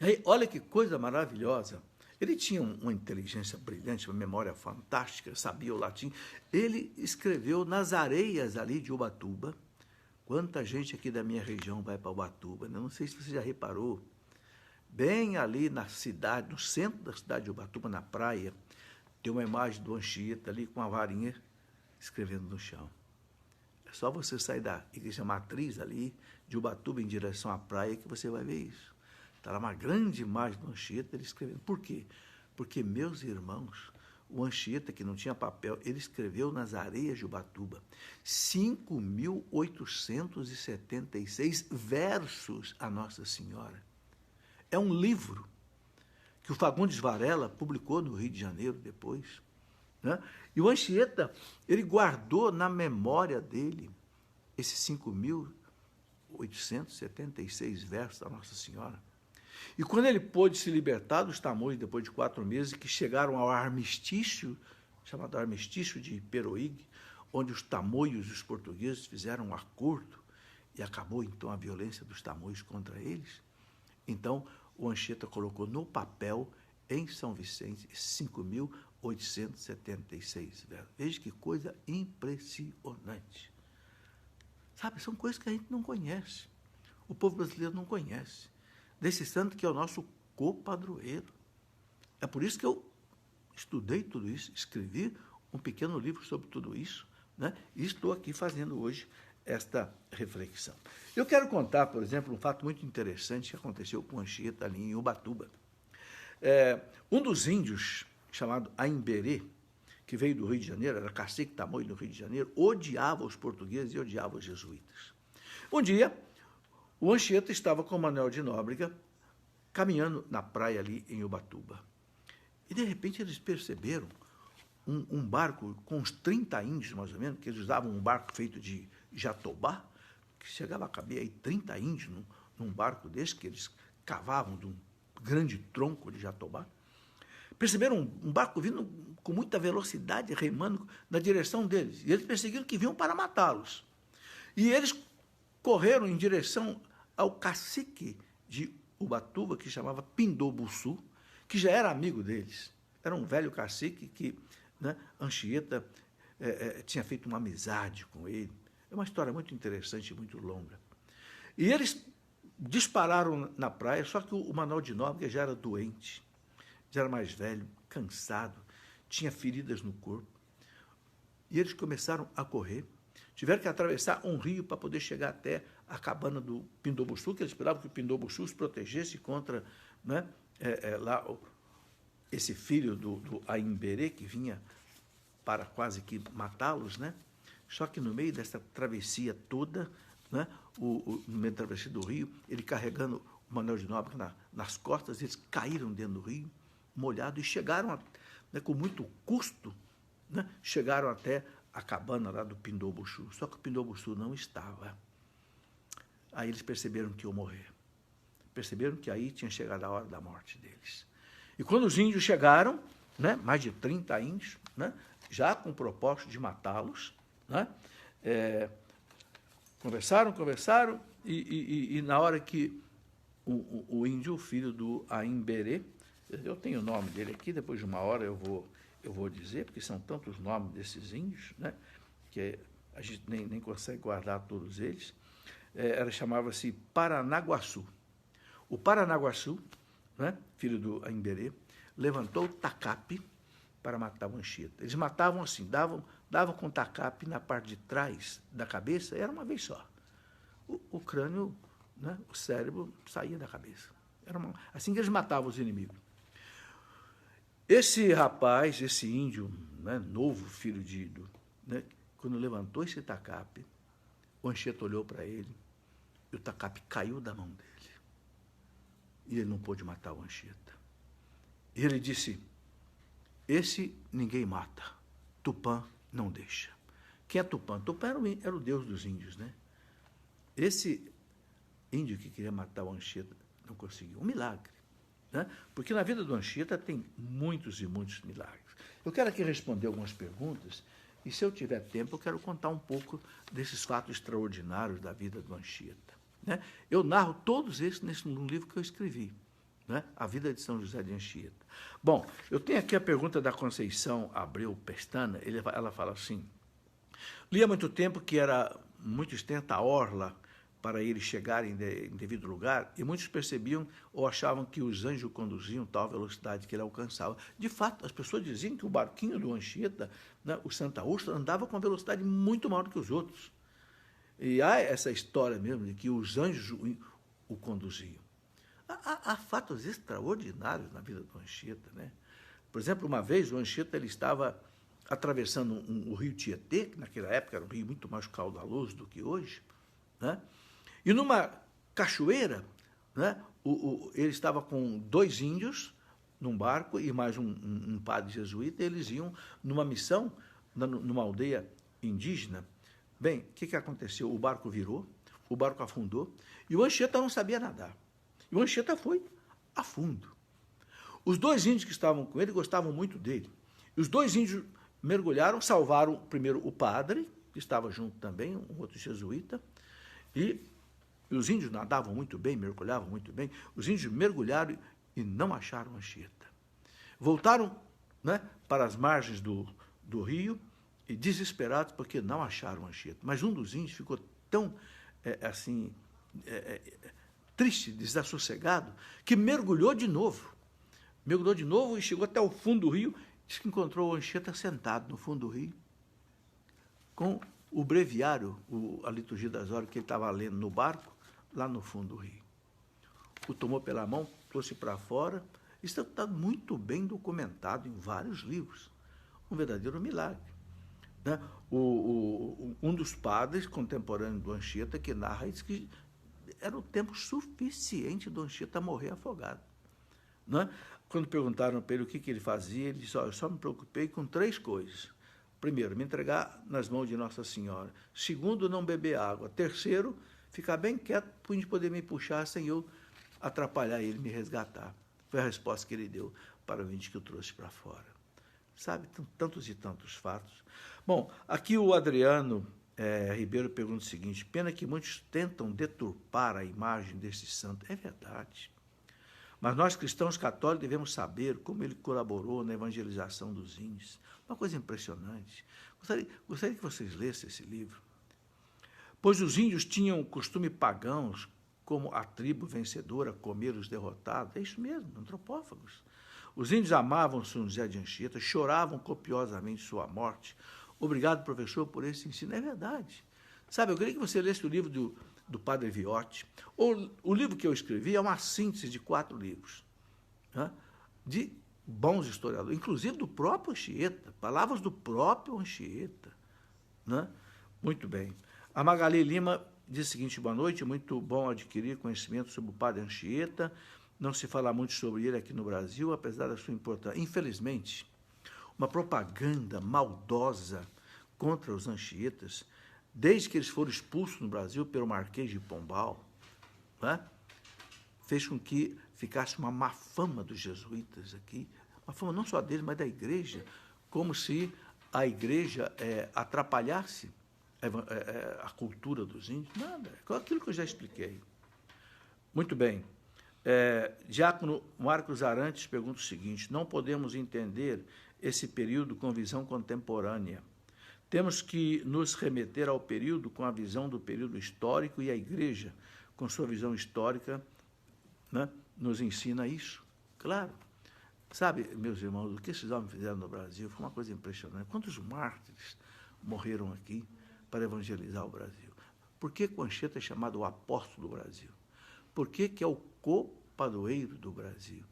A: E aí, olha que coisa maravilhosa. Ele tinha uma inteligência brilhante, uma memória fantástica, sabia o latim. Ele escreveu nas areias ali de Ubatuba. Quanta gente aqui da minha região vai para Ubatuba, né? Não sei se você já reparou. Bem ali na cidade, no centro da cidade de Ubatuba, na praia, tem uma imagem do Anchieta ali com a varinha escrevendo no chão. É só você sair da igreja matriz ali, de Ubatuba, em direção à praia, que você vai ver isso. Está lá uma grande imagem do Anchieta, ele escrevendo. Por quê? Porque, meus irmãos, o Anchieta, que não tinha papel, ele escreveu nas areias de Ubatuba 5.876 versos a Nossa Senhora. É um livro que o Fagundes Varela publicou no Rio de Janeiro depois, né? E o Anchieta, ele guardou na memória dele esses 5.876 versos da Nossa Senhora. E quando ele pôde se libertar dos tamoios, depois de 4 meses, que chegaram ao armistício, chamado armistício de Peroig, onde os tamoios e os portugueses fizeram um acordo, e acabou, então, a violência dos tamoios contra eles, então, o Anchieta colocou no papel, em São Vicente, 5.876 versos. Veja que coisa impressionante. Sabe, são coisas que a gente não conhece. O povo brasileiro não conhece. Desse santo que é o nosso copadroeiro. É por isso que eu estudei tudo isso, escrevi um pequeno livro sobre tudo isso, né? E estou aqui fazendo hoje esta reflexão. Eu quero contar, por exemplo, um fato muito interessante que aconteceu com o Anchieta ali em Ubatuba. Um dos índios, chamado Aimberê, que veio do Rio de Janeiro, era cacique tamoio do Rio de Janeiro, odiava os portugueses e odiava os jesuítas. Um dia, o Anchieta estava com o Manuel de Nóbrega caminhando na praia ali em Ubatuba. E, de repente, eles perceberam um barco com uns 30 índios, mais ou menos, que eles usavam um barco feito de jatobá, que chegava a caber aí 30 índios num barco desse, que eles cavavam de um grande tronco de jatobá. Perceberam um barco vindo com muita velocidade, remando na direção deles. E eles perseguiram que vinham para matá-los. E eles correram em direção ao cacique de Ubatuba, que chamava Pindobussu, que já era amigo deles. Era um velho cacique que, né, Anchieta tinha feito uma amizade com ele. É uma história muito interessante, muito longa. E eles dispararam na praia, só que o Manuel de Nóbrega já era doente, já era mais velho, cansado, tinha feridas no corpo. E eles começaram a correr. Tiveram que atravessar um rio para poder chegar até a cabana do Pindobussu, que eles esperavam que o Pindobussu os protegesse contra, né, lá esse filho do Aimberê, que vinha para quase que matá-los, né? Só que no meio dessa travessia toda, né, no meio da travessia do rio, ele carregando o Manuel de Nóbrega nas costas, eles caíram dentro do rio, molhados, e chegaram, né, com muito custo, né, chegaram até a cabana lá do Pindobussu. Só que o Pindobussu não estava. Aí eles perceberam que iam morrer. Perceberam que aí tinha chegado a hora da morte deles. E quando os índios chegaram, né, mais de 30 índios, né, já com o propósito de matá-los, né, conversaram, e na hora que o índio, o filho do Aimberê, eu tenho o nome dele aqui, depois de uma hora eu vou dizer, porque são tantos nomes desses índios, né, que a gente nem consegue guardar todos eles, chamava-se Paranaguaçu. O Paranaguaçu, né, filho do Aimberê, levantou o tacape para matar o Anchieta. Eles matavam assim, davam com o tacape na parte de trás da cabeça, era uma vez só. O crânio, né, o cérebro saía da cabeça. Assim que eles matavam os inimigos. Esse rapaz, esse índio, né, novo, filho de Ido, né, quando levantou esse tacape, o Anchieta olhou para ele e o tacape caiu da mão dele. E ele não pôde matar o Anchieta. E ele disse: esse ninguém mata, Tupã não deixa. Quem é Tupã? Tupã era o deus dos índios, né? Esse índio que queria matar o Anchieta não conseguiu. Um milagre, né? Porque na vida do Anchieta tem muitos e muitos milagres. Eu quero aqui responder algumas perguntas, e se eu tiver tempo, eu quero contar um pouco desses fatos extraordinários da vida do Anchieta, né? Eu narro todos esses num livro que eu escrevi, né? A Vida de São José de Anchieta. Bom, eu tenho aqui a pergunta da Conceição Abreu Pestana. Ela fala assim: li há muito tempo que era muito extensa a orla para eles chegarem em devido lugar, e muitos percebiam ou achavam que os anjos conduziam tal velocidade que ele alcançava. De fato, as pessoas diziam que o barquinho do Anchieta, né, o Santa Úrsula, andava com uma velocidade muito maior do que os outros. E há essa história mesmo de que os anjos o conduziam. Há fatos extraordinários na vida do Anchieta, né? Por exemplo, uma vez o Anchieta ele estava atravessando o rio Tietê, que naquela época era um rio muito mais caudaloso do que hoje, né? E numa cachoeira, né, ele estava com 2 índios num barco e mais um padre jesuíta, e eles iam numa missão, numa aldeia indígena. Bem, o que aconteceu? O barco virou, o barco afundou, e o Anchieta não sabia nadar. E o Anchieta foi a fundo. Os 2 índios que estavam com ele gostavam muito dele. E os 2 índios mergulharam, salvaram primeiro o padre, que estava junto também, um outro jesuíta, e os índios nadavam muito bem, mergulhavam muito bem. Os índios mergulharam e não acharam Anchieta. Voltaram, né, para as margens do rio e desesperados porque não acharam Anchieta. Mas um dos índios ficou tão triste, desassossegado, que mergulhou de novo. Mergulhou de novo e chegou até o fundo do rio. Diz que encontrou o Anchieta sentado no fundo do rio, com o breviário, a liturgia das horas que ele estava lendo no barco, lá no fundo do rio. O tomou pela mão, trouxe para fora. Isso está muito bem documentado em vários livros. Um verdadeiro milagre. Né? Um dos padres contemporâneos do Anchieta que narra diz que era o tempo suficiente do Anchieta morrer afogado. Né? Quando perguntaram para ele o que ele fazia, ele disse: eu só me preocupei com 3 coisas. Primeiro, me entregar nas mãos de Nossa Senhora. Segundo, não beber água. Terceiro, ficar bem quieto para o índio poder me puxar sem eu atrapalhar ele, me resgatar. Foi a resposta que ele deu para o índio que eu trouxe para fora. Sabe, tantos e tantos fatos. Bom, aqui o Adriano Ribeiro pergunta o seguinte: pena que muitos tentam deturpar a imagem desse santo. É verdade. Mas nós, cristãos católicos, devemos saber como ele colaborou na evangelização dos índios. Uma coisa impressionante. Gostaria que vocês lessem esse livro. Pois os índios tinham costume pagãos, como a tribo vencedora comer os derrotados. É isso mesmo, antropófagos. Os índios amavam São José de Anchieta, choravam copiosamente sua morte. Obrigado, professor, por esse ensino. É verdade. Sabe, eu queria que você lesse o livro do Padre Viotti. O livro que eu escrevi é uma síntese de 4 livros, né, de bons historiadores, inclusive do próprio Anchieta, palavras do próprio Anchieta. Né? Muito bem. A Magali Lima diz o seguinte: boa noite, muito bom adquirir conhecimento sobre o Padre Anchieta. Não se fala muito sobre ele aqui no Brasil, apesar da sua importância. Infelizmente, uma propaganda maldosa contra os Anchietas, desde que eles foram expulsos no Brasil pelo Marquês de Pombal, né, fez com que ficasse uma má fama dos jesuítas aqui, uma fama não só deles, mas da igreja, como se a igreja atrapalhasse a cultura dos índios. Nada, é aquilo que eu já expliquei. Muito bem. Diácono Marcos Arantes pergunta o seguinte: não podemos entender esse período com visão contemporânea. Temos que nos remeter ao período com a visão do período histórico, e a igreja, com sua visão histórica, né, nos ensina isso. Claro. Sabe, meus irmãos, o que esses homens fizeram no Brasil foi uma coisa impressionante. Quantos mártires morreram aqui para evangelizar o Brasil? Por que o Anchieta é chamado o apóstolo do Brasil? Por que é o copadroeiro do Brasil?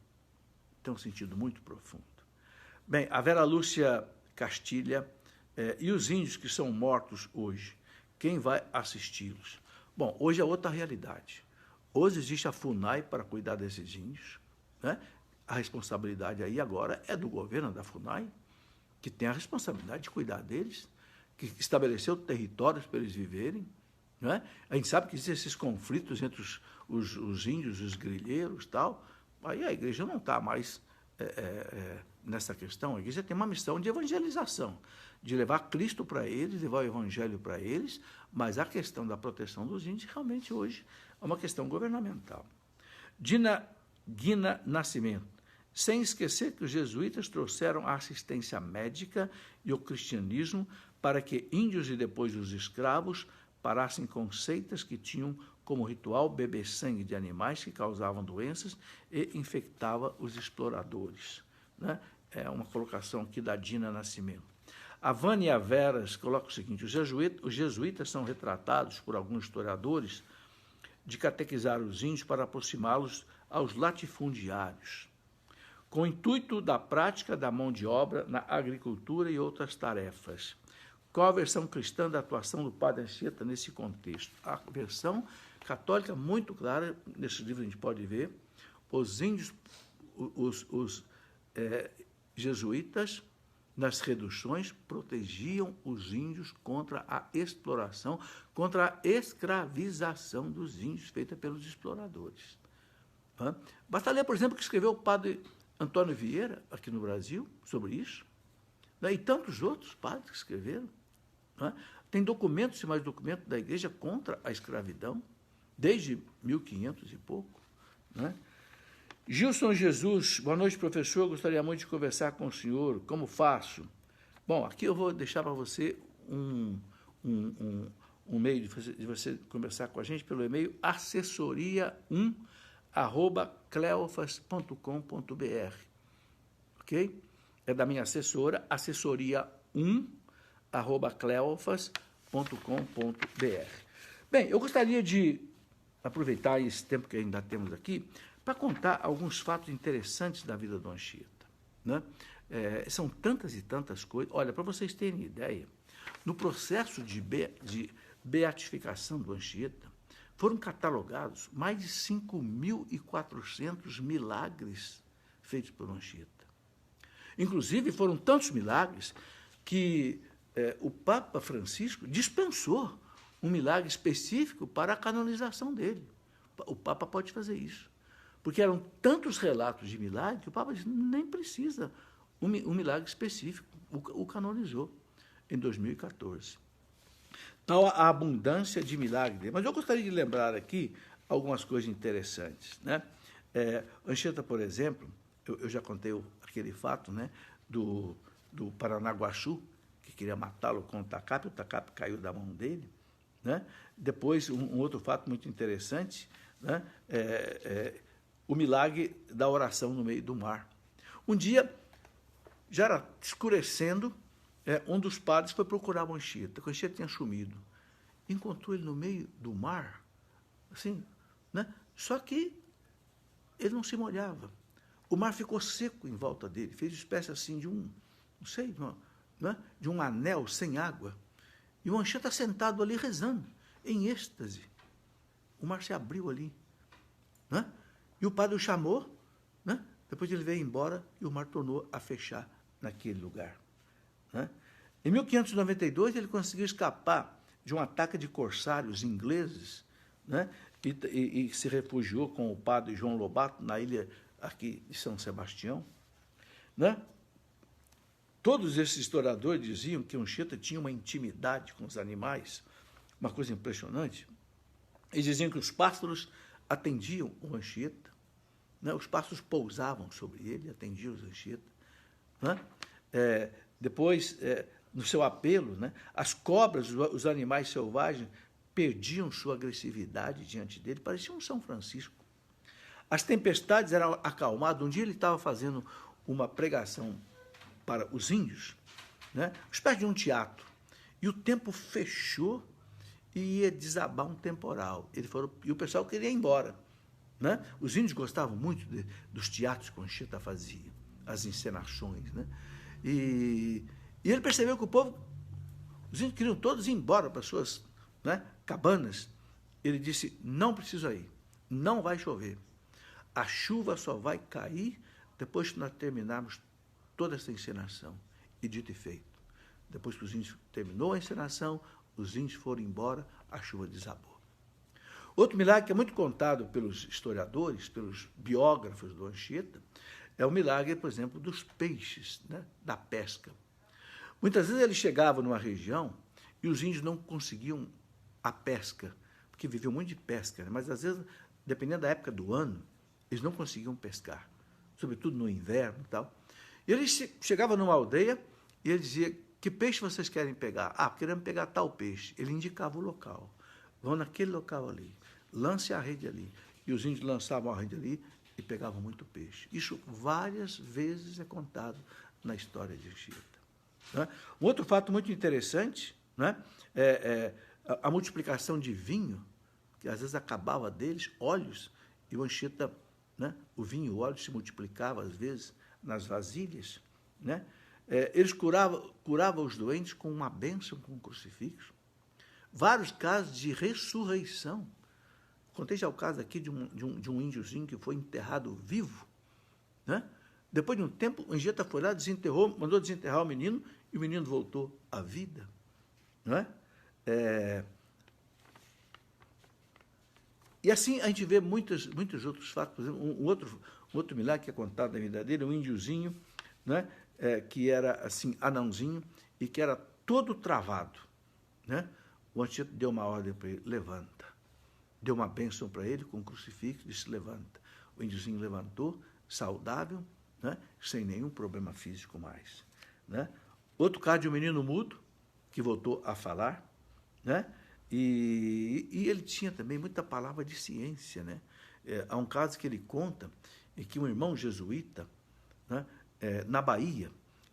A: Tem um sentido muito profundo. Bem, a Vera Lúcia Castilha, e os índios que são mortos hoje, quem vai assisti-los? Bom, hoje é outra realidade. Hoje existe a FUNAI para cuidar desses índios, né? A responsabilidade aí agora é do governo da FUNAI, que tem a responsabilidade de cuidar deles, que estabeleceu territórios para eles viverem. Né? A gente sabe que existem esses conflitos entre os índios, os grileiros e tal. Aí a igreja não está mais nessa questão. A igreja tem uma missão de evangelização, de levar Cristo para eles, levar o evangelho para eles, mas a questão da proteção dos índios realmente hoje é uma questão governamental. Guina Nascimento. Sem esquecer que os jesuítas trouxeram a assistência médica e o cristianismo para que índios e depois os escravos parassem com seitas que tinham como ritual beber sangue de animais que causavam doenças e infectava os exploradores. Né? É uma colocação aqui da Dina Nascimento. A Vânia Veras coloca o seguinte: os jesuítas são retratados por alguns historiadores de catequizar os índios para aproximá-los aos latifundiários, com o intuito da prática da mão de obra na agricultura e outras tarefas. Qual a versão cristã da atuação do Padre Anchieta nesse contexto? A versão católica muito clara, nesse livro a gente pode ver, os índios, os jesuítas, nas reduções, protegiam os índios contra a exploração, contra a escravização dos índios feita pelos exploradores. Né? Basta ler, por exemplo, o que escreveu o padre Antônio Vieira, aqui no Brasil, sobre isso, né? E tantos outros padres que escreveram. Né? Tem documentos e mais documentos da Igreja contra a escravidão, desde 1500 e pouco. Né? Gilson Jesus, boa noite, professor. Gostaria muito de conversar com o senhor. Como faço? Bom, aqui eu vou deixar para você um meio de você conversar com a gente pelo e-mail assessoria1@cleofas.com.br. Ok? É da minha assessora, assessoria1@cleofas.com.br. Bem, eu gostaria de aproveitar esse tempo que ainda temos aqui para contar alguns fatos interessantes da vida do Anchieta. Né? São tantas e tantas coisas. Olha, para vocês terem ideia, no processo de beatificação do Anchieta, foram catalogados mais de 5.400 milagres feitos por Anchieta. Inclusive, foram tantos milagres que o Papa Francisco dispensou um milagre específico para a canonização dele. O Papa pode fazer isso. Porque eram tantos relatos de milagre que o Papa disse, nem precisa um milagre específico. O canonizou em 2014. Então, a abundância de milagres dele. Mas eu gostaria de lembrar aqui algumas coisas interessantes. Né? Anchieta, por exemplo, eu já contei aquele fato, né, do Paranaguaçu, que queria matá-lo com o tacape caiu da mão dele. Né? Depois, um outro fato muito interessante, né, o milagre da oração no meio do mar. Um dia, já era escurecendo, um dos padres foi procurar o Anchieta, que o Anchieta tinha sumido. Encontrou ele no meio do mar, assim, né? Só que ele não se molhava. O mar ficou seco em volta dele, fez uma espécie assim de de um anel sem água. E o Anchieta sentado ali rezando, em êxtase. O mar se abriu ali. Né? E o padre o chamou, né? Depois ele veio embora e o mar tornou a fechar naquele lugar. Né? Em 1592, ele conseguiu escapar de um ataque de corsários ingleses, né? E se refugiou com o padre João Lobato na ilha aqui de São Sebastião. Né? Todos esses historiadores diziam que Anchieta tinha uma intimidade com os animais, uma coisa impressionante. Eles diziam que os pássaros atendiam o Anchieta, né? Os pássaros pousavam sobre ele, atendiam o Anchieta. Né? Depois, no seu apelo, né, as cobras, os animais selvagens, perdiam sua agressividade diante dele, parecia um São Francisco. As tempestades eram acalmadas. Um dia ele estava fazendo uma pregação para os índios, né, uma espécie de um teatro, e o tempo fechou e ia desabar um temporal. E o pessoal queria ir embora. Né? Os índios gostavam muito dos teatros que o Anchieta fazia, as encenações. Né? E ele percebeu que os índios queriam todos ir embora para suas, né, cabanas. Ele disse, não precisa ir, não vai chover. A chuva só vai cair depois que nós terminarmos toda essa encenação. E dito e feito. Depois que os índios terminou a encenação, os índios foram embora, a chuva desabou. Outro milagre que é muito contado pelos historiadores, pelos biógrafos do Anchieta, é o milagre, por exemplo, dos peixes, né, da pesca. Muitas vezes ele chegava numa região e os índios não conseguiam a pesca, porque viviam muito de pesca, né? Mas às vezes, dependendo da época do ano, eles não conseguiam pescar, sobretudo no inverno e tal. E ele chegava numa aldeia e ele dizia, que peixe vocês querem pegar? Ah, queremos pegar tal peixe. Ele indicava o local. Vão naquele local ali, lance a rede ali. E os índios lançavam a rede ali e pegavam muito peixe. Isso várias vezes é contado na história de Anchieta. Né? Um outro fato muito interessante, né, é a multiplicação de vinho, que às vezes acabava deles, óleos, e o Anchieta, né, o vinho e o óleo se multiplicavam às vezes nas vasilhas. Né? Eles curavam os doentes com uma bênção, com um crucifixo. Vários casos de ressurreição. Contei já o caso aqui de um índiozinho que foi enterrado vivo. Né? Depois de um tempo, o Anchieta foi lá, mandou desenterrar o menino, e o menino voltou à vida. Não é? E assim a gente vê muitos outros fatos. Por exemplo, um outro milagre que é contado na vida dele, um índiozinho, né, que era assim, anãozinho, e que era todo travado. Né? O Anchieta deu uma ordem para ele, levanta. Deu uma bênção para ele com um crucifixo, disse, levanta. O índiozinho levantou, saudável, né, sem nenhum problema físico mais. Né? Outro caso de um menino mudo, que voltou a falar, né? E ele tinha também muita palavra de ciência. Né? Há um caso que ele conta em que um irmão jesuíta, né, na Bahia,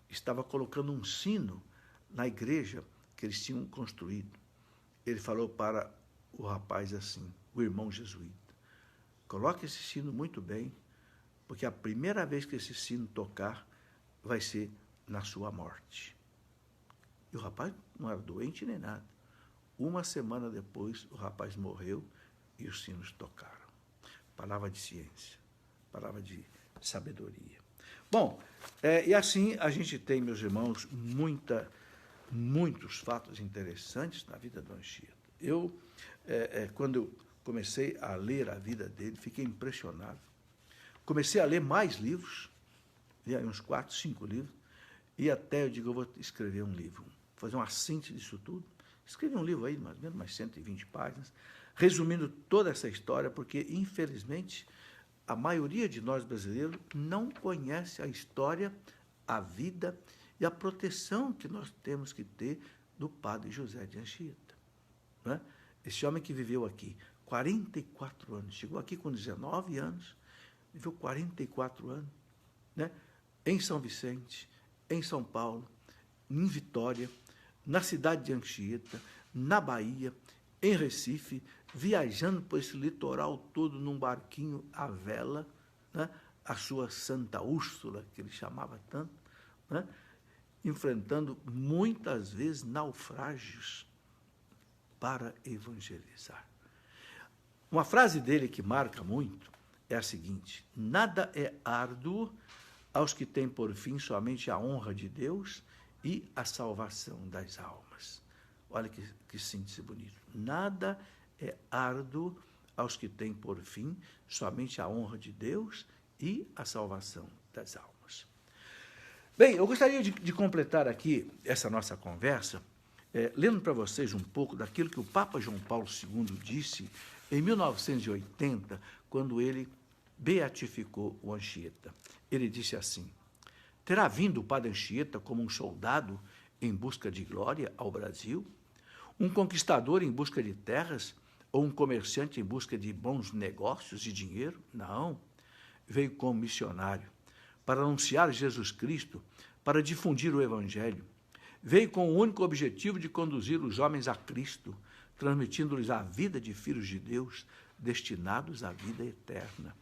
A: estava colocando um sino na igreja que eles tinham construído. Ele falou para o rapaz assim, o irmão jesuíta, coloque esse sino muito bem, porque a primeira vez que esse sino tocar vai ser na sua morte. E o rapaz não era doente nem nada. Uma semana depois, o rapaz morreu e os sinos tocaram. Palavra de ciência, palavra de sabedoria. Bom, e assim a gente tem, meus irmãos, muitos fatos interessantes na vida do Anchieta. Eu, quando eu comecei a ler a vida dele, fiquei impressionado. Comecei a ler mais livros, li uns 4, 5 livros, e até eu digo, eu vou escrever um livro, fazer uma síntese disso tudo. Escrevi um livro aí, mais ou menos, umas 120 páginas, resumindo toda essa história, porque, infelizmente, a maioria de nós brasileiros não conhece a história, a vida e a proteção que nós temos que ter do padre José de Anchieta. Né? Esse homem que viveu aqui 44 anos, chegou aqui com 19 anos, viveu 44 anos, né? Em São Vicente, em São Paulo, em Vitória, na cidade de Anchieta, na Bahia, em Recife, viajando por esse litoral todo num barquinho à vela, né? A sua Santa Úrsula, que ele chamava tanto, né? Enfrentando muitas vezes naufrágios para evangelizar. Uma frase dele que marca muito é a seguinte: nada é árduo aos que têm por fim somente a honra de Deus e a salvação das almas. Olha que síntese bonito. Nada é árduo aos que têm por fim somente a honra de Deus e a salvação das almas. Bem, eu gostaria de completar aqui essa nossa conversa, lendo para vocês um pouco daquilo que o Papa João Paulo II disse em 1980, quando ele beatificou o Anchieta. Ele disse assim: terá vindo o padre Anchieta como um soldado em busca de glória ao Brasil? Um conquistador em busca de terras? Ou um comerciante em busca de bons negócios e dinheiro? Não. Veio como missionário, para anunciar Jesus Cristo, para difundir o Evangelho. Veio com o único objetivo de conduzir os homens a Cristo, transmitindo-lhes a vida de filhos de Deus, destinados à vida eterna.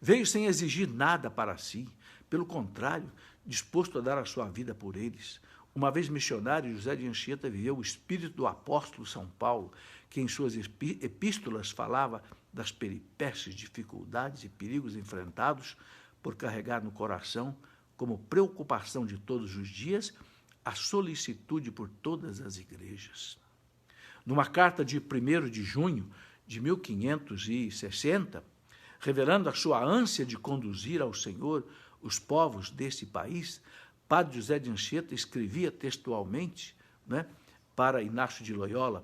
A: Veio sem exigir nada para si, pelo contrário, disposto a dar a sua vida por eles. Uma vez missionário, José de Anchieta viveu o espírito do apóstolo São Paulo, que em suas epístolas falava das peripécias, dificuldades e perigos enfrentados por carregar no coração, como preocupação de todos os dias, a solicitude por todas as igrejas. Numa carta de 1º de junho de 1560, revelando a sua ânsia de conduzir ao Senhor os povos desse país, Padre José de Anchieta escrevia textualmente, né, para Inácio de Loyola,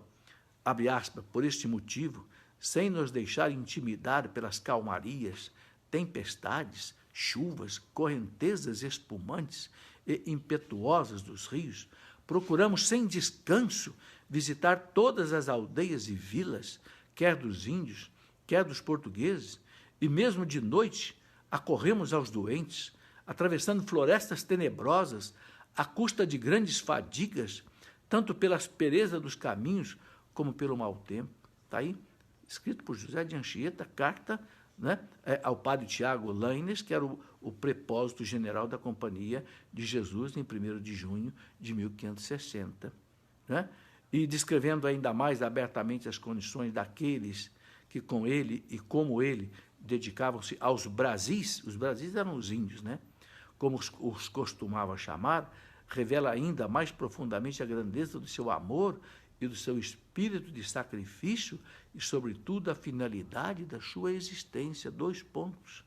A: abre aspas, por este motivo, sem nos deixar intimidar pelas calmarias, tempestades, chuvas, correntezas espumantes e impetuosas dos rios, procuramos sem descanso visitar todas as aldeias e vilas, quer dos índios, quer dos portugueses, e mesmo de noite acorremos aos doentes, atravessando florestas tenebrosas, à custa de grandes fadigas, tanto pela aspereza dos caminhos, como pelo mau tempo. Está aí, escrito por José de Anchieta, carta, né, ao padre Tiago Lainez, que era o prepósito general da Companhia de Jesus, em 1º de junho de 1560. Né? E descrevendo ainda mais abertamente as condições daqueles que com ele e como ele dedicavam-se aos Brasis. Os Brasis eram os índios, né? Como os costumava chamar, revela ainda mais profundamente a grandeza do seu amor e do seu espírito de sacrifício e, sobretudo, a finalidade da sua existência. 2 pontos.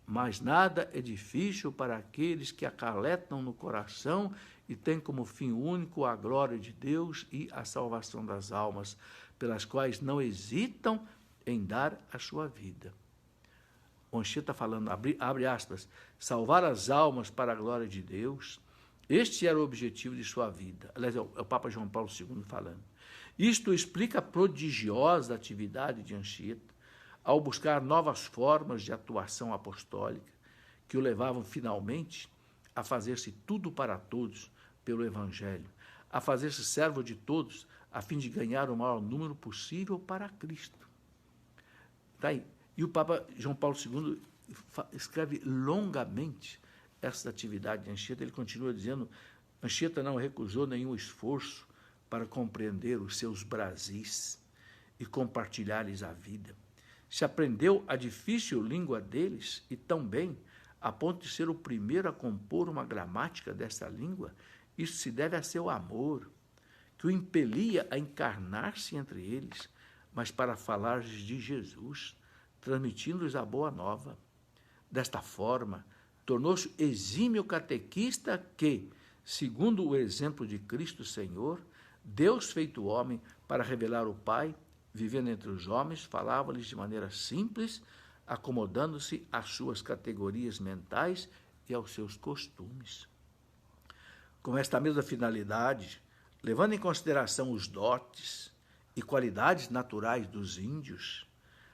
A: Mas nada é difícil para aqueles que acalentam no coração e têm como fim único a glória de Deus e a salvação das almas, pelas quais não hesitam em dar a sua vida. O Anchieta está falando, abre aspas, salvar as almas para a glória de Deus. Este era o objetivo de sua vida. Aliás, é o Papa João Paulo II falando. Isto explica a prodigiosa atividade de Anchieta ao buscar novas formas de atuação apostólica que o levavam finalmente a fazer-se tudo para todos pelo Evangelho, a fazer-se servo de todos a fim de ganhar o maior número possível para Cristo. Tá aí. E o Papa João Paulo II escreve longamente essa atividade de Anchieta. Ele continua dizendo, Anchieta não recusou nenhum esforço para compreender os seus Brasis e compartilhar-lhes a vida. Se aprendeu a difícil língua deles e tão bem, a ponto de ser o primeiro a compor uma gramática dessa língua, isso se deve a seu amor, que o impelia a encarnar-se entre eles, mas para falar-lhes de Jesus, transmitindo-lhes a boa nova. Desta forma, tornou-se exímio catequista que, segundo o exemplo de Cristo Senhor, Deus feito homem para revelar o Pai, vivendo entre os homens, falava-lhes de maneira simples, acomodando-se às suas categorias mentais e aos seus costumes. Com esta mesma finalidade, levando em consideração os dotes e qualidades naturais dos índios,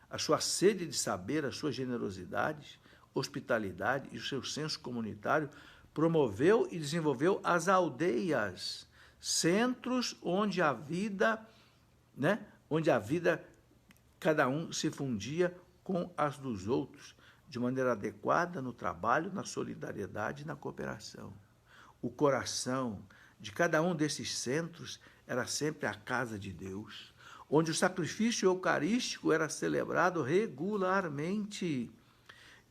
A: a sua sede de saber, a sua generosidade, hospitalidade e o seu senso comunitário, promoveu e desenvolveu as aldeias, centros onde a vida, cada um se fundia com as dos outros, de maneira adequada no trabalho, na solidariedade e na cooperação. O coração de cada um desses centros era sempre a casa de Deus, onde o sacrifício eucarístico era celebrado regularmente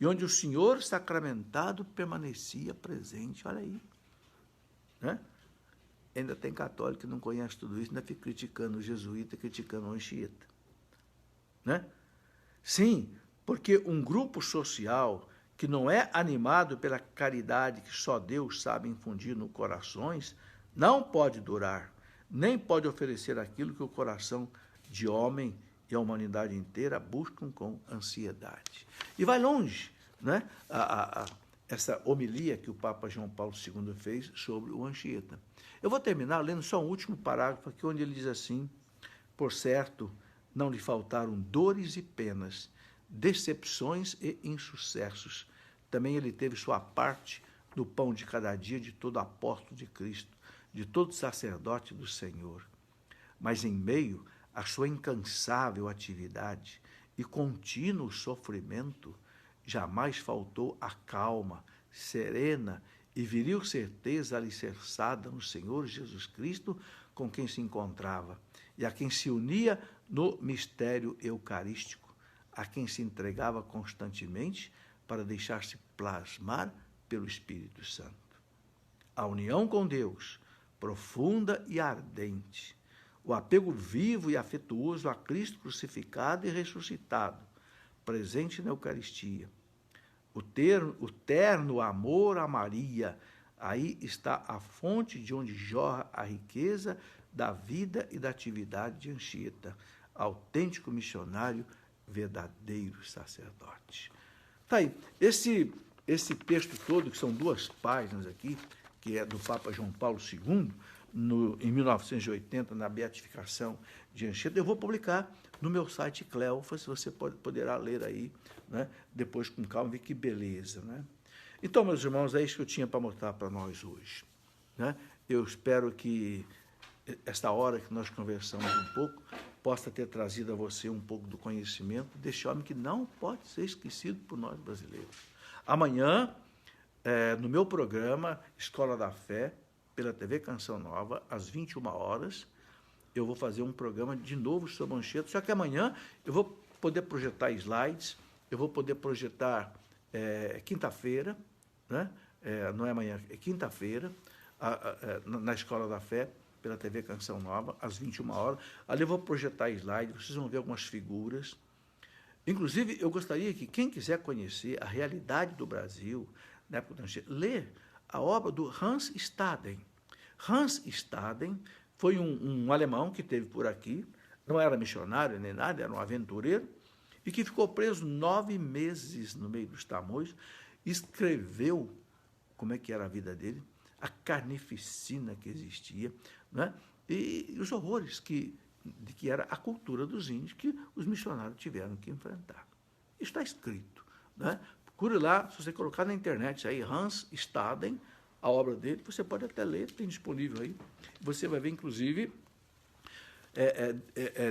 A: e onde o Senhor sacramentado permanecia presente. Olha aí. Né? Ainda tem católico que não conhece tudo isso, ainda fica criticando o jesuíta, criticando o Anchieta. Né? Sim, porque um grupo social que não é animado pela caridade que só Deus sabe infundir nos corações, não pode durar, nem pode oferecer aquilo que o coração de homem e a humanidade inteira buscam com ansiedade. E vai longe, né? Essa homilia que o Papa João Paulo II fez sobre o Anchieta. Eu vou terminar lendo só um último parágrafo aqui, onde ele diz assim, por certo, não lhe faltaram dores e penas, decepções e insucessos. Também ele teve sua parte no pão de cada dia de todo apóstolo de Cristo, de todo sacerdote do Senhor. Mas em meio à sua incansável atividade e contínuo sofrimento, jamais faltou a calma, serena e viril certeza alicerçada no Senhor Jesus Cristo, com quem se encontrava, e a quem se unia no mistério eucarístico, a quem se entregava constantemente para deixar-se plasmar pelo Espírito Santo. A união com Deus, profunda e ardente, o apego vivo e afetuoso a Cristo crucificado e ressuscitado, presente na Eucaristia, o terno amor a Maria, aí está a fonte de onde jorra a riqueza da vida e da atividade de Anchieta, autêntico missionário, verdadeiro sacerdote. Tá aí, esse texto todo, que são 2 páginas aqui, que é do Papa João Paulo II, em 1980, na beatificação de Anchieta, eu vou publicar no meu site Cleofas, você poderá ler aí, né, depois com calma, ver que beleza. Né? Então, meus irmãos, é isso que eu tinha para mostrar para nós hoje. Né? Eu espero que esta hora que nós conversamos um pouco possa ter trazido a você um pouco do conhecimento deste homem que não pode ser esquecido por nós brasileiros. Amanhã, no meu programa Escola da Fé, pela TV Canção Nova, às 21 horas, eu vou fazer um programa de novo sobre Anchieta, só que amanhã eu vou poder projetar slides, eu vou poder projetar quinta-feira, né? Não é amanhã, é quinta-feira, na Escola da Fé, pela TV Canção Nova, às 21 horas. Ali eu vou projetar slide, vocês vão ver algumas figuras. Inclusive, eu gostaria que quem quiser conhecer a realidade do Brasil, na época da Anchieta, ler a obra do Hans Staden. Hans Staden foi um alemão que esteve por aqui, não era missionário nem nada, era um aventureiro, e que ficou preso 9 meses no meio dos Tamoios, escreveu como é que era a vida dele, a carnificina que existia, né? E os horrores de que era a cultura dos índios que os missionários tiveram que enfrentar. Isso está escrito. Né? Procure lá, se você colocar na internet aí, Hans Staden, a obra dele, você pode até ler, tem disponível aí. Você vai ver, inclusive,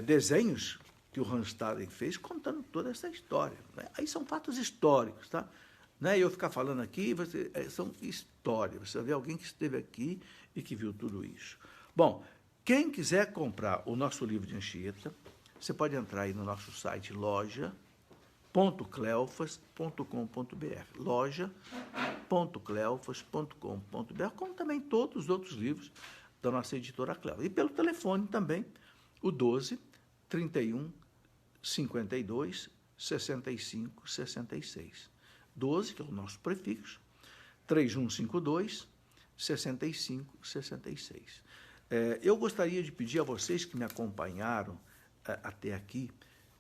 A: desenhos que o Hans Staden fez contando toda essa história. Né? Aí são fatos históricos, tá? Não é eu ficar falando aqui, são histórias. Você vai ver alguém que esteve aqui e que viu tudo isso. Bom, quem quiser comprar o nosso livro de Anchieta, você pode entrar aí no nosso site loja.cleofas.com.br, loja.cleofas.com.br, como também todos os outros livros da nossa editora Cleofas. E pelo telefone também, o 12 31 52 65 66. 12, que é o nosso prefixo, 3152 65 66. Eu gostaria de pedir a vocês que me acompanharam até aqui,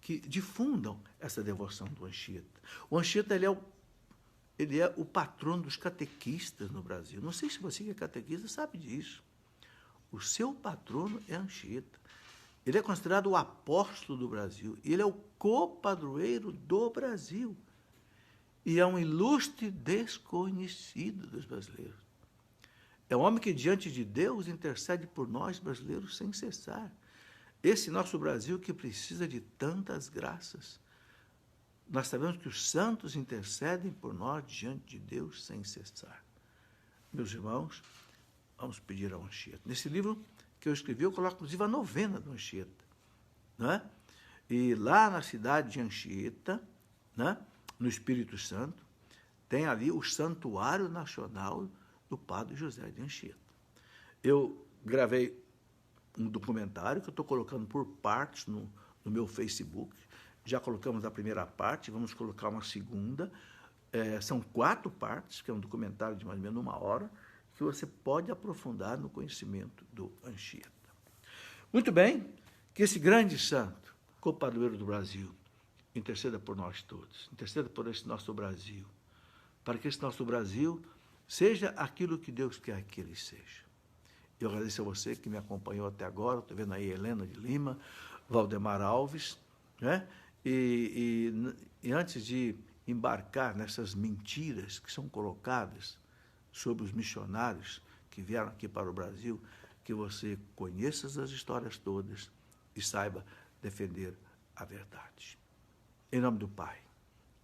A: que difundam essa devoção do Anchieta. O Anchieta ele é o patrono dos catequistas no Brasil. Não sei se você que é catequista sabe disso. O seu patrono é Anchieta. Ele é considerado o apóstolo do Brasil. Ele é o copadroeiro do Brasil. E é um ilustre desconhecido dos brasileiros. É um homem que, diante de Deus, intercede por nós, brasileiros, sem cessar. Esse nosso Brasil que precisa de tantas graças. Nós sabemos que os santos intercedem por nós diante de Deus sem cessar. Meus irmãos, vamos pedir ao Anchieta. Nesse livro que eu escrevi, eu coloco, inclusive, a novena do Anchieta. Né? E lá na cidade de Anchieta, né, no Espírito Santo, tem ali o Santuário Nacional do Padre José de Anchieta. Eu gravei um documentário que eu estou colocando por partes no meu Facebook. Já colocamos a primeira parte, vamos colocar uma segunda. São 4 partes, que é um documentário de mais ou menos 1 hora, que você pode aprofundar no conhecimento do Anchieta. Muito bem, que esse grande santo, copadroeiro do Brasil, interceda por nós todos, interceda por esse nosso Brasil, para que esse nosso Brasil seja aquilo que Deus quer que ele seja. Eu agradeço a você que me acompanhou até agora, estou vendo aí Helena de Lima, Valdemar Alves, né? E antes de embarcar nessas mentiras que são colocadas sobre os missionários que vieram aqui para o Brasil, que você conheça as histórias todas e saiba defender a verdade. Em nome do Pai,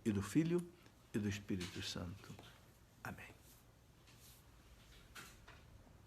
A: e do Filho, e do Espírito Santo.